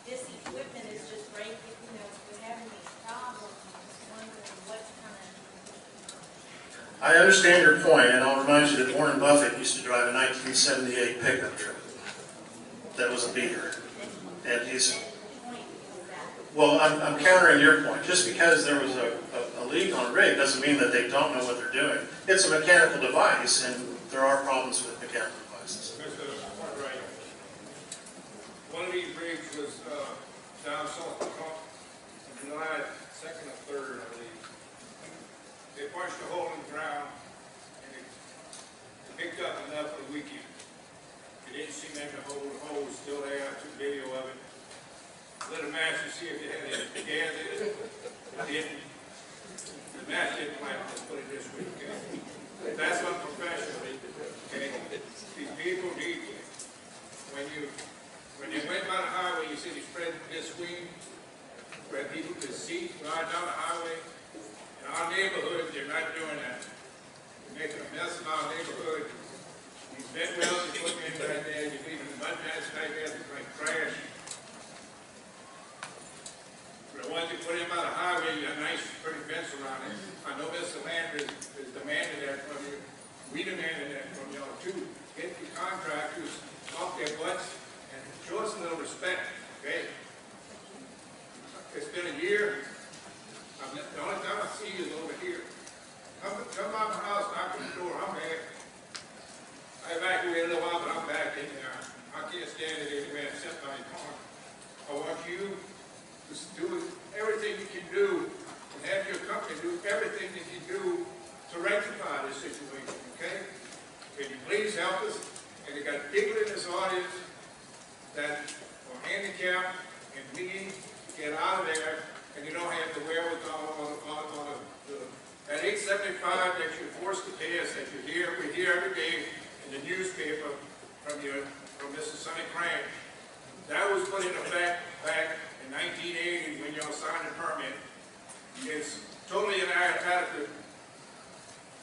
this equipment is just breaking, we're having these problems. I'm just wondering what kind of... I understand your point, and I'll remind you that Warren Buffett used to drive a 1978 pickup truck that was a beater. And he's... Well, I'm countering your point. Just because there was a leak on a rig doesn't mean that they don't know what they're doing. It's a mechanical device, and there are problems with mechanical devices. Right. One of these rigs was down south of July 2nd or 3rd, I believe. They punched a hole in the ground, and it picked up enough for the weekend. It didn't seem like the hole was still there. I took video of it. Lit a match to see if it had any gas in it. It didn't. The match didn't light. Let's put it this way, okay? That's unprofessional, okay? These people need, when you went by the highway, you see they spread this screen where people could see right down the highway. In our neighborhood, they're not doing that. They're making a mess of our neighborhood. These bed wells you're putting in right there, you're leaving the mud mats right there, it's like trash. The ones you put in by the highway, you got a nice, pretty fence around it. I know Mr. Landry is demanding that from you. We demanded that from y'all too. Get the contractors off their butts and show us a little respect, okay? It's been a year. The only time I see you is over here. Come by my house, knock on the door, I'm there. I evacuated a little while, but I'm back in there. I can't stand it anywhere except by the corner. I want you to do everything you can do and have your company do everything that you do to rectify this situation, okay? Can you please help us? And you got people in this audience that are handicapped and need to get out of there, and you don't have the wherewithal on that 875 that you're forced to pay us, that we hear every day in the newspaper from Mr. Sonny Crank. That was put in effect back in 1980 when y'all signed the permit. It's totally inadequate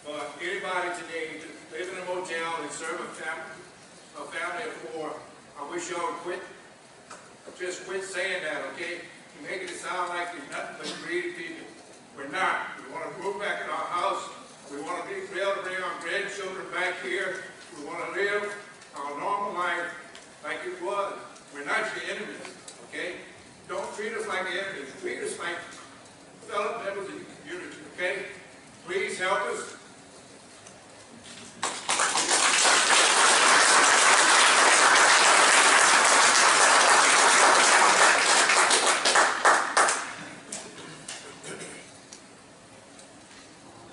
for anybody today to live in a motel and serve a family of 4. I wish y'all would just quit saying that, okay? You're making it sound like there's nothing but greedy people. We're not. We want to move back in our house. We want to be able to bring our grandchildren back here. We want to live our normal life like it was. We're not your enemies, okay? Don't treat us like enemies. Treat us like fellow members of the community, okay? Please help us.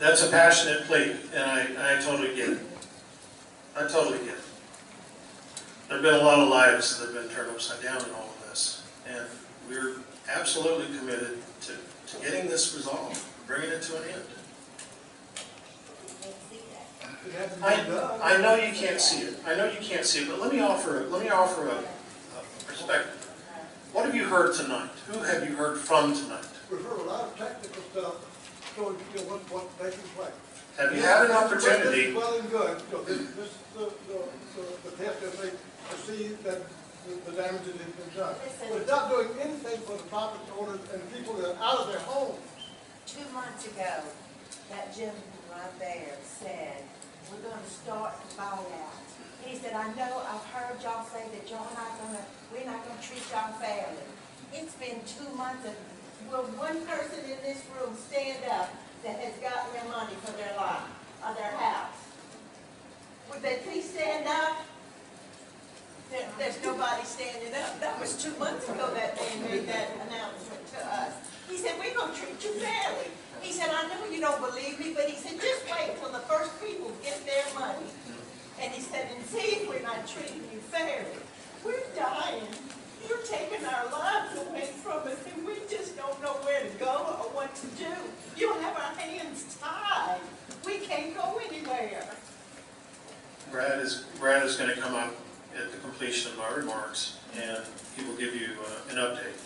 That's a passionate plea, and I totally get it. I totally get it. There have been a lot of lives that have been turned upside down in all of this, and we're absolutely committed to getting this resolved, bringing it to an end. I know you can't see it. I know you can't see it, but let me offer a perspective. What have you heard tonight? Who have you heard from tonight? We've heard a lot of technical stuff, showing what's taking place. Have you had an opportunity? Well and good. The test that they see that the damage that has been done. But it's not doing anything for the property owners and people that are out of their homes. 2 months ago, that gentleman right there said, we're going to start the buyout. He said, I know I've heard y'all say that we're not going to treat y'all fairly. It's been 2 months and will one person in this room stand up that has gotten their money for their lot or their house? Would they please stand up? There's nobody standing up. That was 2 months ago that man made that announcement to us. He said, we're going to treat you fairly. He said, I know you don't believe me, but he said, just wait till the first people get their money. And he said, and see if we're not treating you fairly. We're dying. You're taking our lives away from us, and we just don't know where to go or what to do. You have our hands tied. We can't go anywhere. Brad is going to come up at the completion of my remarks, and he will give you an update.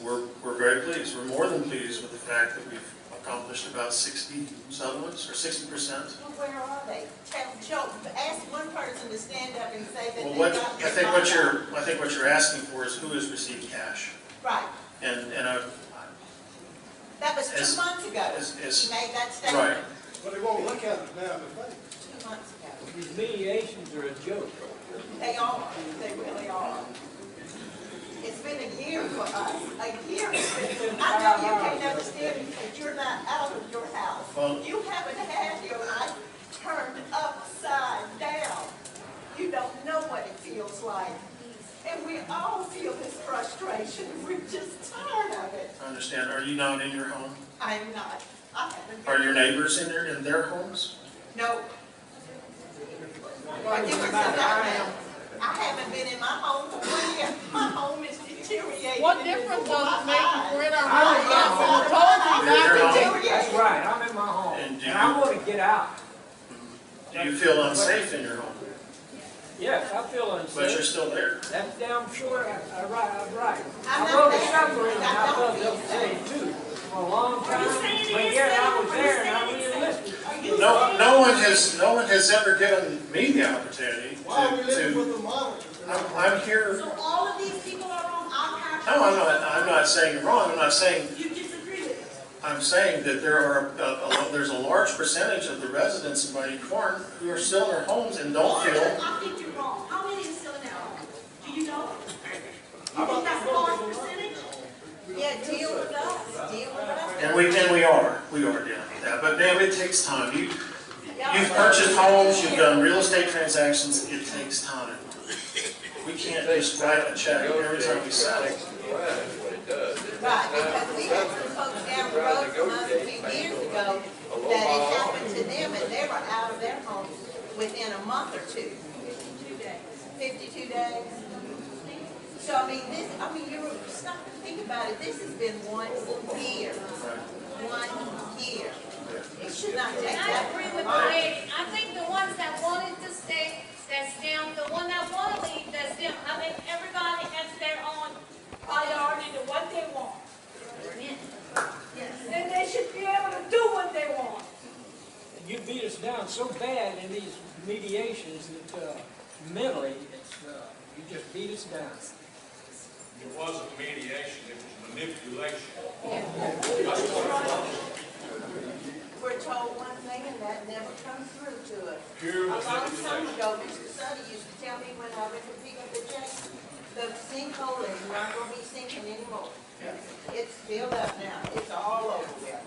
We're very pleased. We're more than pleased with the fact that we've accomplished about 60 settlements, or 60%. Well, where are they? Ask one person to stand up and say that Well, they got their I think what you're asking for is who has received cash. Right. And that was 2 months ago. He made that statement. Right. But they won't look at it now, but 2 months ago. These mediations are a joke. They are. They really are. It's been a year for us. A year. I know you can't understand that you're not out of your house. Well, you haven't had your life turned upside down. You don't know what it feels like. And we all feel this frustration. We're just tired of it. I understand. Are you not in your home? I am not. I haven't been. Are your neighbors in their homes? No. I haven't been in my home for 1 year. My home is deteriorating. What difference does it make if we're in our home? That's right, I'm in my home, and I want to get out. Do you feel unsafe in your home? Yes, I feel unsafe. But you're still there. That's damn sure, I'm right. I wrote a submarine and I felt unsafe too, for a long time. But yet I was there and I re-enlisted. No one has ever given me the opportunity to I'm here. So all of these people are on our house? No, I'm not saying you're wrong. I'm not saying. You disagree with it? I'm saying that there's a large percentage of the residents in Bayou Corne who are still in their homes and don't feel. I think you're wrong. How many are still in their home? Do you know? You think that's a large percentage? Yeah, deal with us. Deal with us. And we are dealing with that. But ma'am, it takes time. You've purchased homes. You've done real estate transactions. It takes time. We can't just write a check every time we sell. Right, because we had some folks down the road from us a few years ago that it happened to them and they were out of their homes within a month or two. 52 days. So you stop and think about it. This has been 1 year. 1 year. It should not take that. I agree with the lady. I think the ones that wanted to stay, that's down. The one that want to leave, that's down. I think everybody has their own priority to what they want. And they should be able to do what they want. You beat us down so bad in these mediations that mentally, you just beat us down. It wasn't mediation, it was manipulation. We're told one thing and that never comes through to us. Pure A long time manipulation. ago, Mr. Sonny used to tell me when I went to pick up the check, the sinkhole is not going to be sinking anymore. It's filled up now. It's all over with.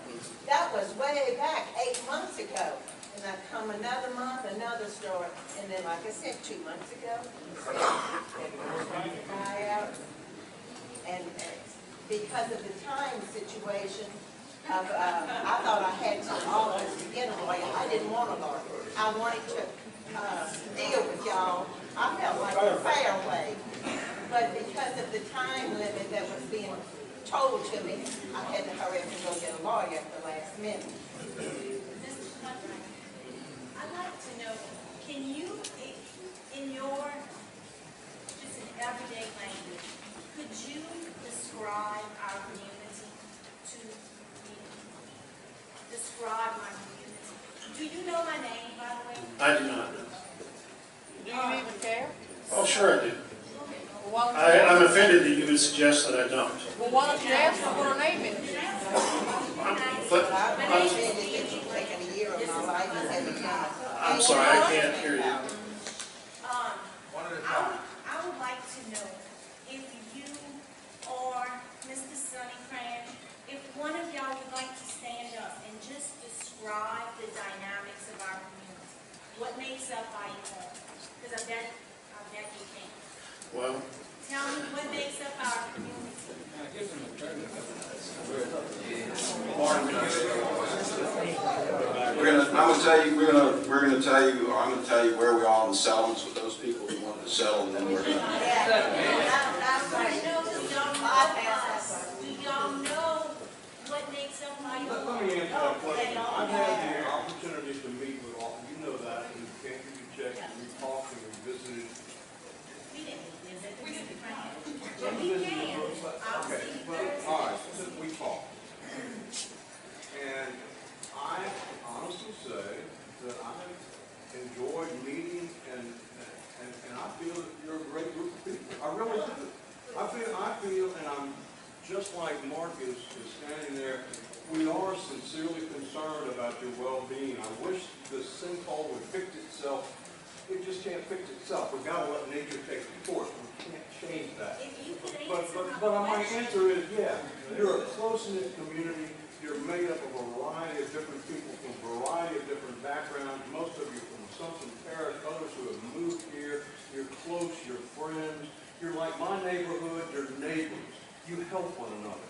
That was way back 8 months ago. And I come another month, another story. And then, like I said, 2 months ago, everyone's starting to die out. And because of the time situation, I thought I had to always get a lawyer. I didn't want a lawyer. I wanted to deal with y'all. I felt like a fair way. But because of the time limit that was being told to me, I had to hurry up and go get a lawyer at the last minute. I'd like to know, can you, in your, just in everyday language, could you describe our community to me? Describe my community. Do you know my name, by the way? I do not. Do you even care? Oh, sure I do. Well, why don't you I'm offended that you would suggest that I don't. Well, why don't you ask her what her name is? I'm sorry, I can't hear you. I would like to know if you or Mr. Sonny Cran, if one of y'all would like to stand up and just describe the dynamics of our community. What makes up Bayou Corne? Because I bet you can. Well, Tell me what makes up our community. Martin, gonna tell you, I'm gonna tell you where we are on the settlements with those people who wanted to settle, and then we're gonna. We all know what makes up my. Let me answer that question. I've had the opportunity to meet with all, you know that, and we came to check, and we talked, and we visited. We didn't visit. We didn't. But we can. Okay, well, all right, since we talked. And I honestly say that I have enjoyed meeting, and I feel that you're a great group of people. I really do. I feel, and I'm just like Mark is standing there, we are sincerely concerned about your well-being. I wish the sinkhole would fix itself. It just can't fix itself. We've got to let nature take its course. We can't change that. But my answer is, yeah, you're a close-knit community. You're made up of a variety of different people from a variety of different backgrounds. Most of you from Assumption Parish, others who have moved here. You're close, you're friends. You're like my neighborhood, you're neighbors. You help one another.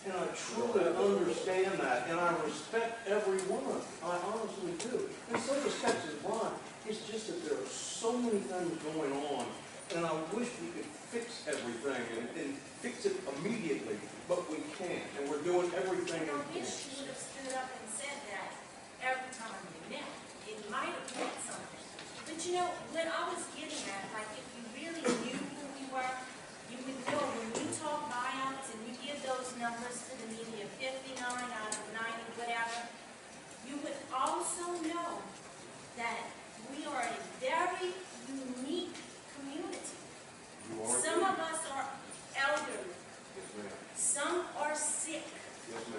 And I truly understand that, and I respect every one of you. I honestly do. And so does Texas Brine. It's just that there are so many things going on, and I wish we could fix everything and fix it immediately, but we can't, and we're doing everything we can. I wish you would have stood up and said that every time we met. It might have meant something. But you know, what I was getting at, like if you really knew who we were, you would know when we talk buyouts and you give those numbers to the media, 59 out of 90, whatever, you would also know that we are a very unique community. Some of us are elderly. Some are sick.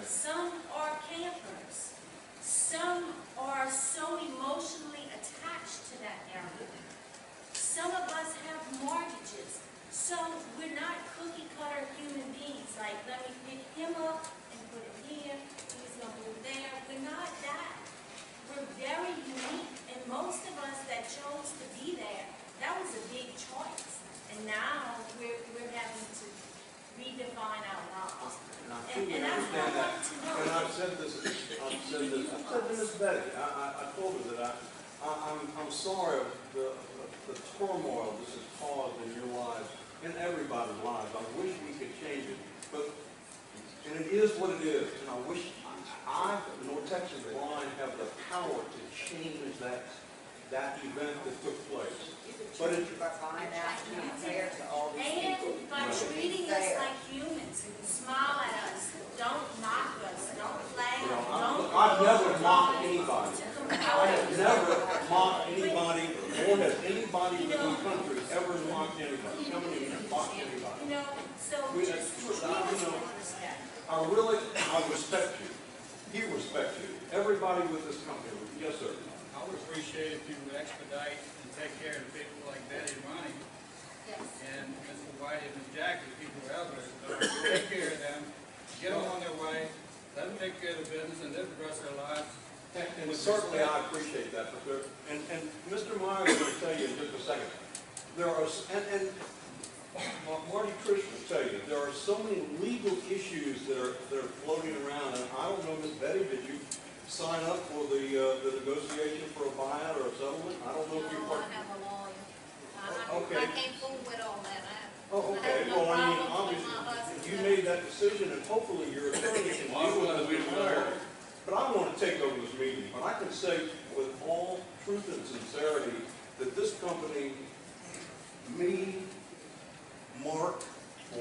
Some are campers. Some are so emotionally attached to that area. Some of us have mortgages. So we're not cookie cutter human beings. Like, let me pick him up and put him here. He's going to move there. We're not that. We're very unique. And most of us that chose to be there, that was a big choice. And now we're having to redefine our lives. And that's what I wanted to know. And I've said this to Miss Betty. I told her that I'm sorry of the turmoil this has caused in your lives, in everybody's lives. I wish we could change it. And it is what it is. And I wish I, nor Texas Brine, have the power to change that event that took place. But it's And by treating us like humans, smile at us, don't mock us, don't laugh, don't. I've never mocked anybody. I have never mocked anybody, nor has anybody in this country ever mocked anybody. Somebody has mocked anybody. You know, so just treat us with respect. I respect you. He respects you. Everybody with this company. Yes, sir. I would appreciate if you would expedite and take care of people like Betty and Ronnie. Yes. And Mr. White and Ms. Jackie, people who are others, take care of them, get them on their way, let them take care of the business and live the rest of their lives. And certainly I appreciate that. And Mr. Myers is going to tell you in just a second, there are, and Marty Trish will tell you, there are so many legal issues that are floating around. And I don't know, Ms. Betty, did you sign up for the negotiation for a buyout or a settlement? I don't know if you No, I have a lawyer. Okay. I can't fool with all that. Oh, okay. Well, I mean, obviously, you made that decision, and hopefully your attorney can deal with it. But I want to take over this meeting. But I can say with all truth and sincerity that this company, me, Mark,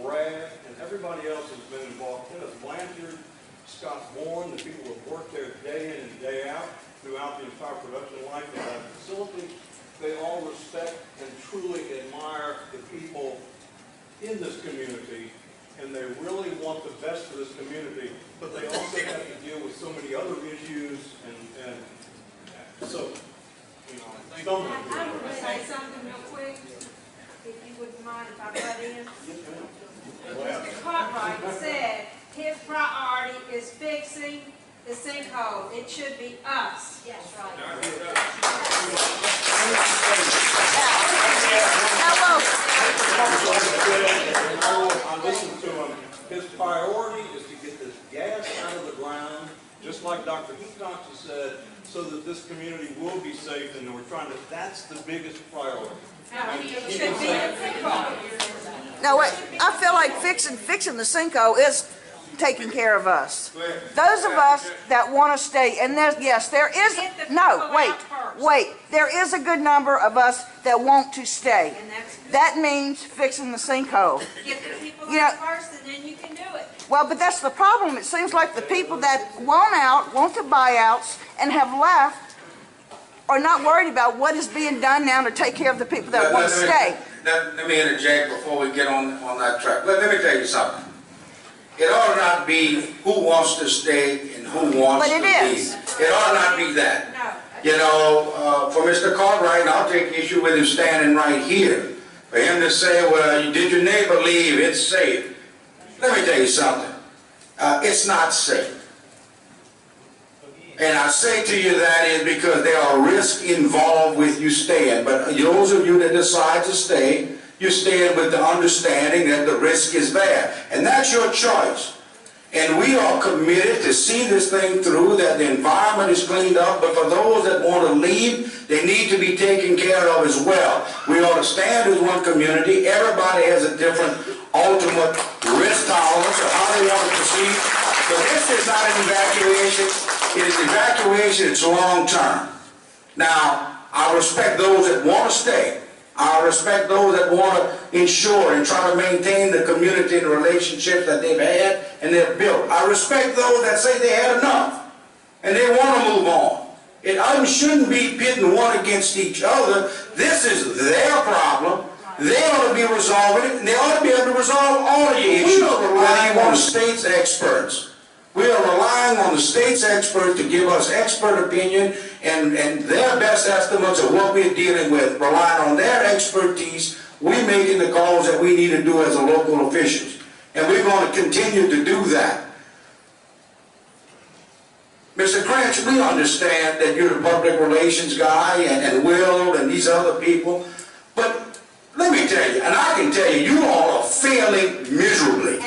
Brad, and everybody else has been involved. Kenneth Blanchard, Scott Bourne, the people who have worked there day in and day out throughout the entire production life of that facility. They all respect and truly admire the people in this community, and they really want the best for this community, but they also have to deal with so many other issues, and so, you know, I want to say something real quick, if you wouldn't mind if I butt in. Mr. Cartwright said his priority is fixing the sinkhole. It should be us. Yes, right. I listened to him. His priority is to get this gas out of the ground, just like like Dr. Hecox has said, so that this community will be safe, and we're trying to, that's the biggest priority. No, wait, I feel like fixing the sinkhole is taking care of us. Those of us that want to stay, and yes, there is, no, wait, there is a good number of us that want to stay. That means fixing the sinkhole. Get the people out first, and then you can do it. Well, but that's the problem. It seems like the people that want to buy outs and have left are not worried about what is being done now to take care of the people that want to stay. Let me interject before we get on that track. Let me tell you something. It ought not be who wants to stay and who wants to leave. It ought not be that. You know, for Mr. Cartwright, and I'll take issue with him standing right here. For him to say, well, did your neighbor leave? It's safe. Let me tell you something. It's not safe. And I say to you that is because there are risks involved with you staying. But those of you that decide to stay, you stay with the understanding that the risk is there. And that's your choice. And we are committed to see this thing through, that the environment is cleaned up. But for those that want to leave, they need to be taken care of as well. We ought to stand as one community. Everybody has a different ultimate risk tolerance of how they want to proceed. But this is not an evacuation. It is evacuation. It's long term. Now, I respect those that want to stay. I respect those that want to ensure and try to maintain the community and the relationships that they've had and they've built. I respect those that say they had enough and they want to move on. It shouldn't be pitting one against each other. This is their problem. They ought to be resolving it, and they ought to be able to resolve all of your issues. We are relying on the state's experts. We are relying on the state's experts to give us expert opinion and their best estimates of what we're dealing with. Relying on their expertise, we're making the calls that we need to do as local officials. And we're going to continue to do that. Mr. Cranch, we understand that you're the public relations guy and Will and these other people, but let me tell you, and I can tell you, you all are failing miserably. You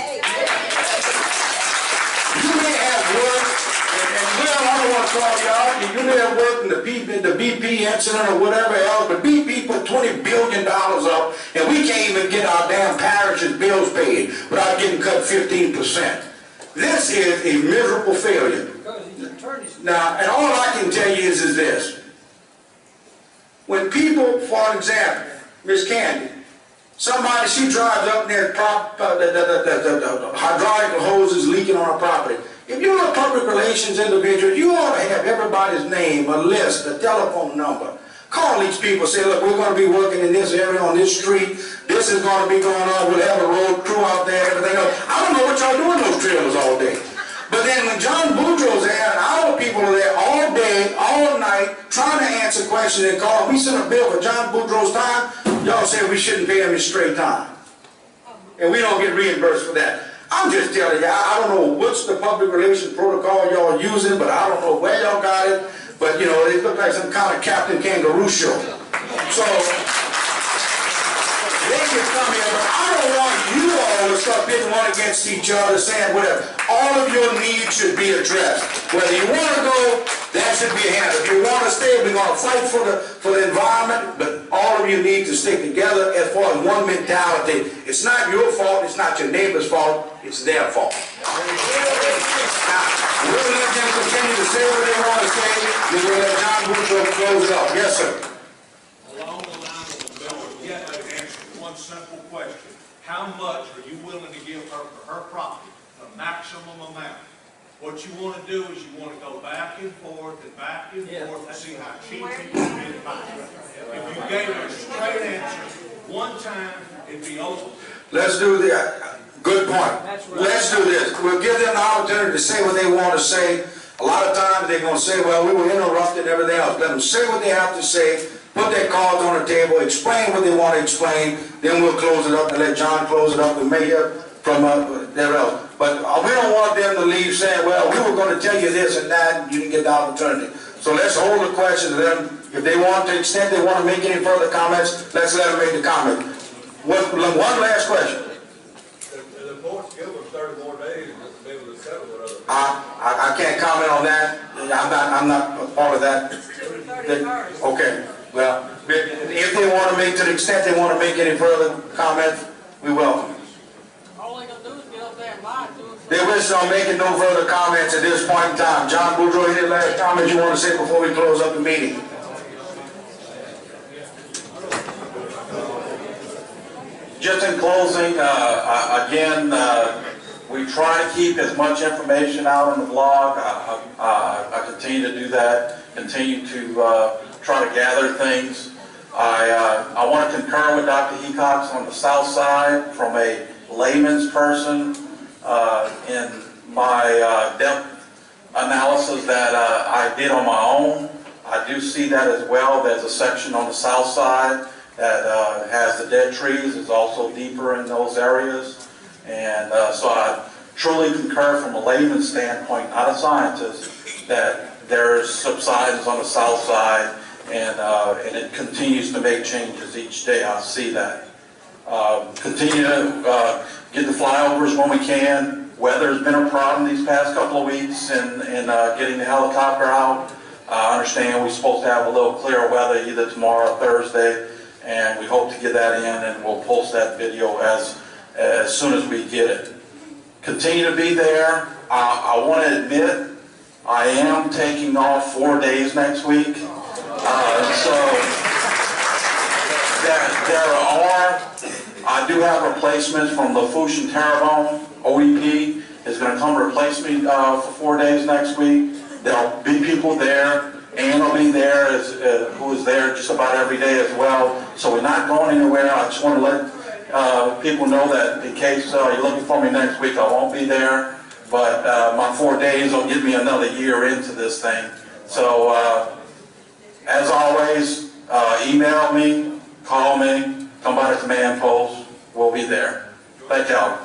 may have worked, and Will, I don't want to call you out, you may have worked in the BP incident or whatever else, but BP put $20 billion up, and we can't even get our damn parish's bills paid without getting cut 15%. This is a miserable failure. Now, and all I can tell you is this. When people, for example, Miss Candy, somebody, she drives up near the hydraulic hose is leaking on her property. If you're a public relations individual, you ought to have everybody's name, a list, a telephone number. Call these people, say, look, we're going to be working in this area on this street. This is going to be going on. We'll have a road crew out there, everything else. I don't know what y'all do in those trailers all day. But then when John Boudreaux's there and our people are there all day, all night, trying to answer questions and call, we send a bill for John Boudreaux's time, y'all say we shouldn't pay him his straight time. And we don't get reimbursed for that. I'm just telling you, I don't know what's the public relations protocol y'all using, but I don't know where y'all got it. But, you know, it looked like some kind of Captain Kangaroo show. So, they can come here, but I don't want you all to start pitting one against each other, saying whatever. All of your needs should be addressed. Whether you want to go, that should be handled. If you want to stay, we're going to fight for the environment, but all of you need to stick together as far as one mentality. It's not your fault, it's not your neighbor's fault, it's their fault. Now, we'll let them continue to say what they want to say. We're going to let John Boudreaux close it off. Yes, sir. Along the lines of the bill, get to answer one simple question. How much are you willing to give her for her property? The maximum amount. What you want to do is you want to go back and forth and see how cheap you can get it back. If you gave her a straight answer one time, it'd be over. Let's do that. Good point. Let's do this. We'll give them the opportunity to say what they want to say. A lot of times they're going to say, well, we were interrupted and everything else. Let them say what they have to say, put their cards on the table, explain what they want to explain, then we'll close it up and let John close it up. We may hear from there else. But we don't want them to leave saying, well, we were going to tell you this and that, and you didn't get the opportunity. So let's hold the question to them. If they want, to the extent they want to make any further comments, let's let them make the comment. One last question. The court's given us 30 more days to be able to settle with other people. I I can't comment on that. I'm not a part of that. Okay, well, if they want to make, to the extent they want to make any further comments, we welcome it. All they gonna do is get up there and lie to us. They wish on making no further comments at this point in time. John Boudreaux, any last comments you want to say before we close up the meeting? Just in closing, again, we try to keep as much information out on the blog. I continue to do that, continue to try to gather things. I want to concur with Dr. Hecox on the south side from a layman's person in my depth analysis that I did on my own. I do see that as well. There's a section on the south side that has the dead trees. It's also deeper in those areas. And so I truly concur from a layman's standpoint, not a scientist, that there's subsidence on the south side, and it continues to make changes each day. I see that. Continue to get the flyovers when we can. Weather's been a problem these past couple of weeks in getting the helicopter out. I understand we're supposed to have a little clearer weather either tomorrow or Thursday, and we hope to get that in, and we'll post that video as soon as we get it. Continue to be there. I want to admit I am taking off 4 days next week. So I do have replacements from Lafourche and Terrebonne. OEP is going to come replace me for 4 days next week. There'll be people there. Ann will be there, who is there just about every day as well. So we're not going anywhere. I just want to let people know that in case you're looking for me next week, I won't be there. But my 4 days will give me another year into this thing. So as always, email me, call me, come by the command post. We'll be there. Thank y'all.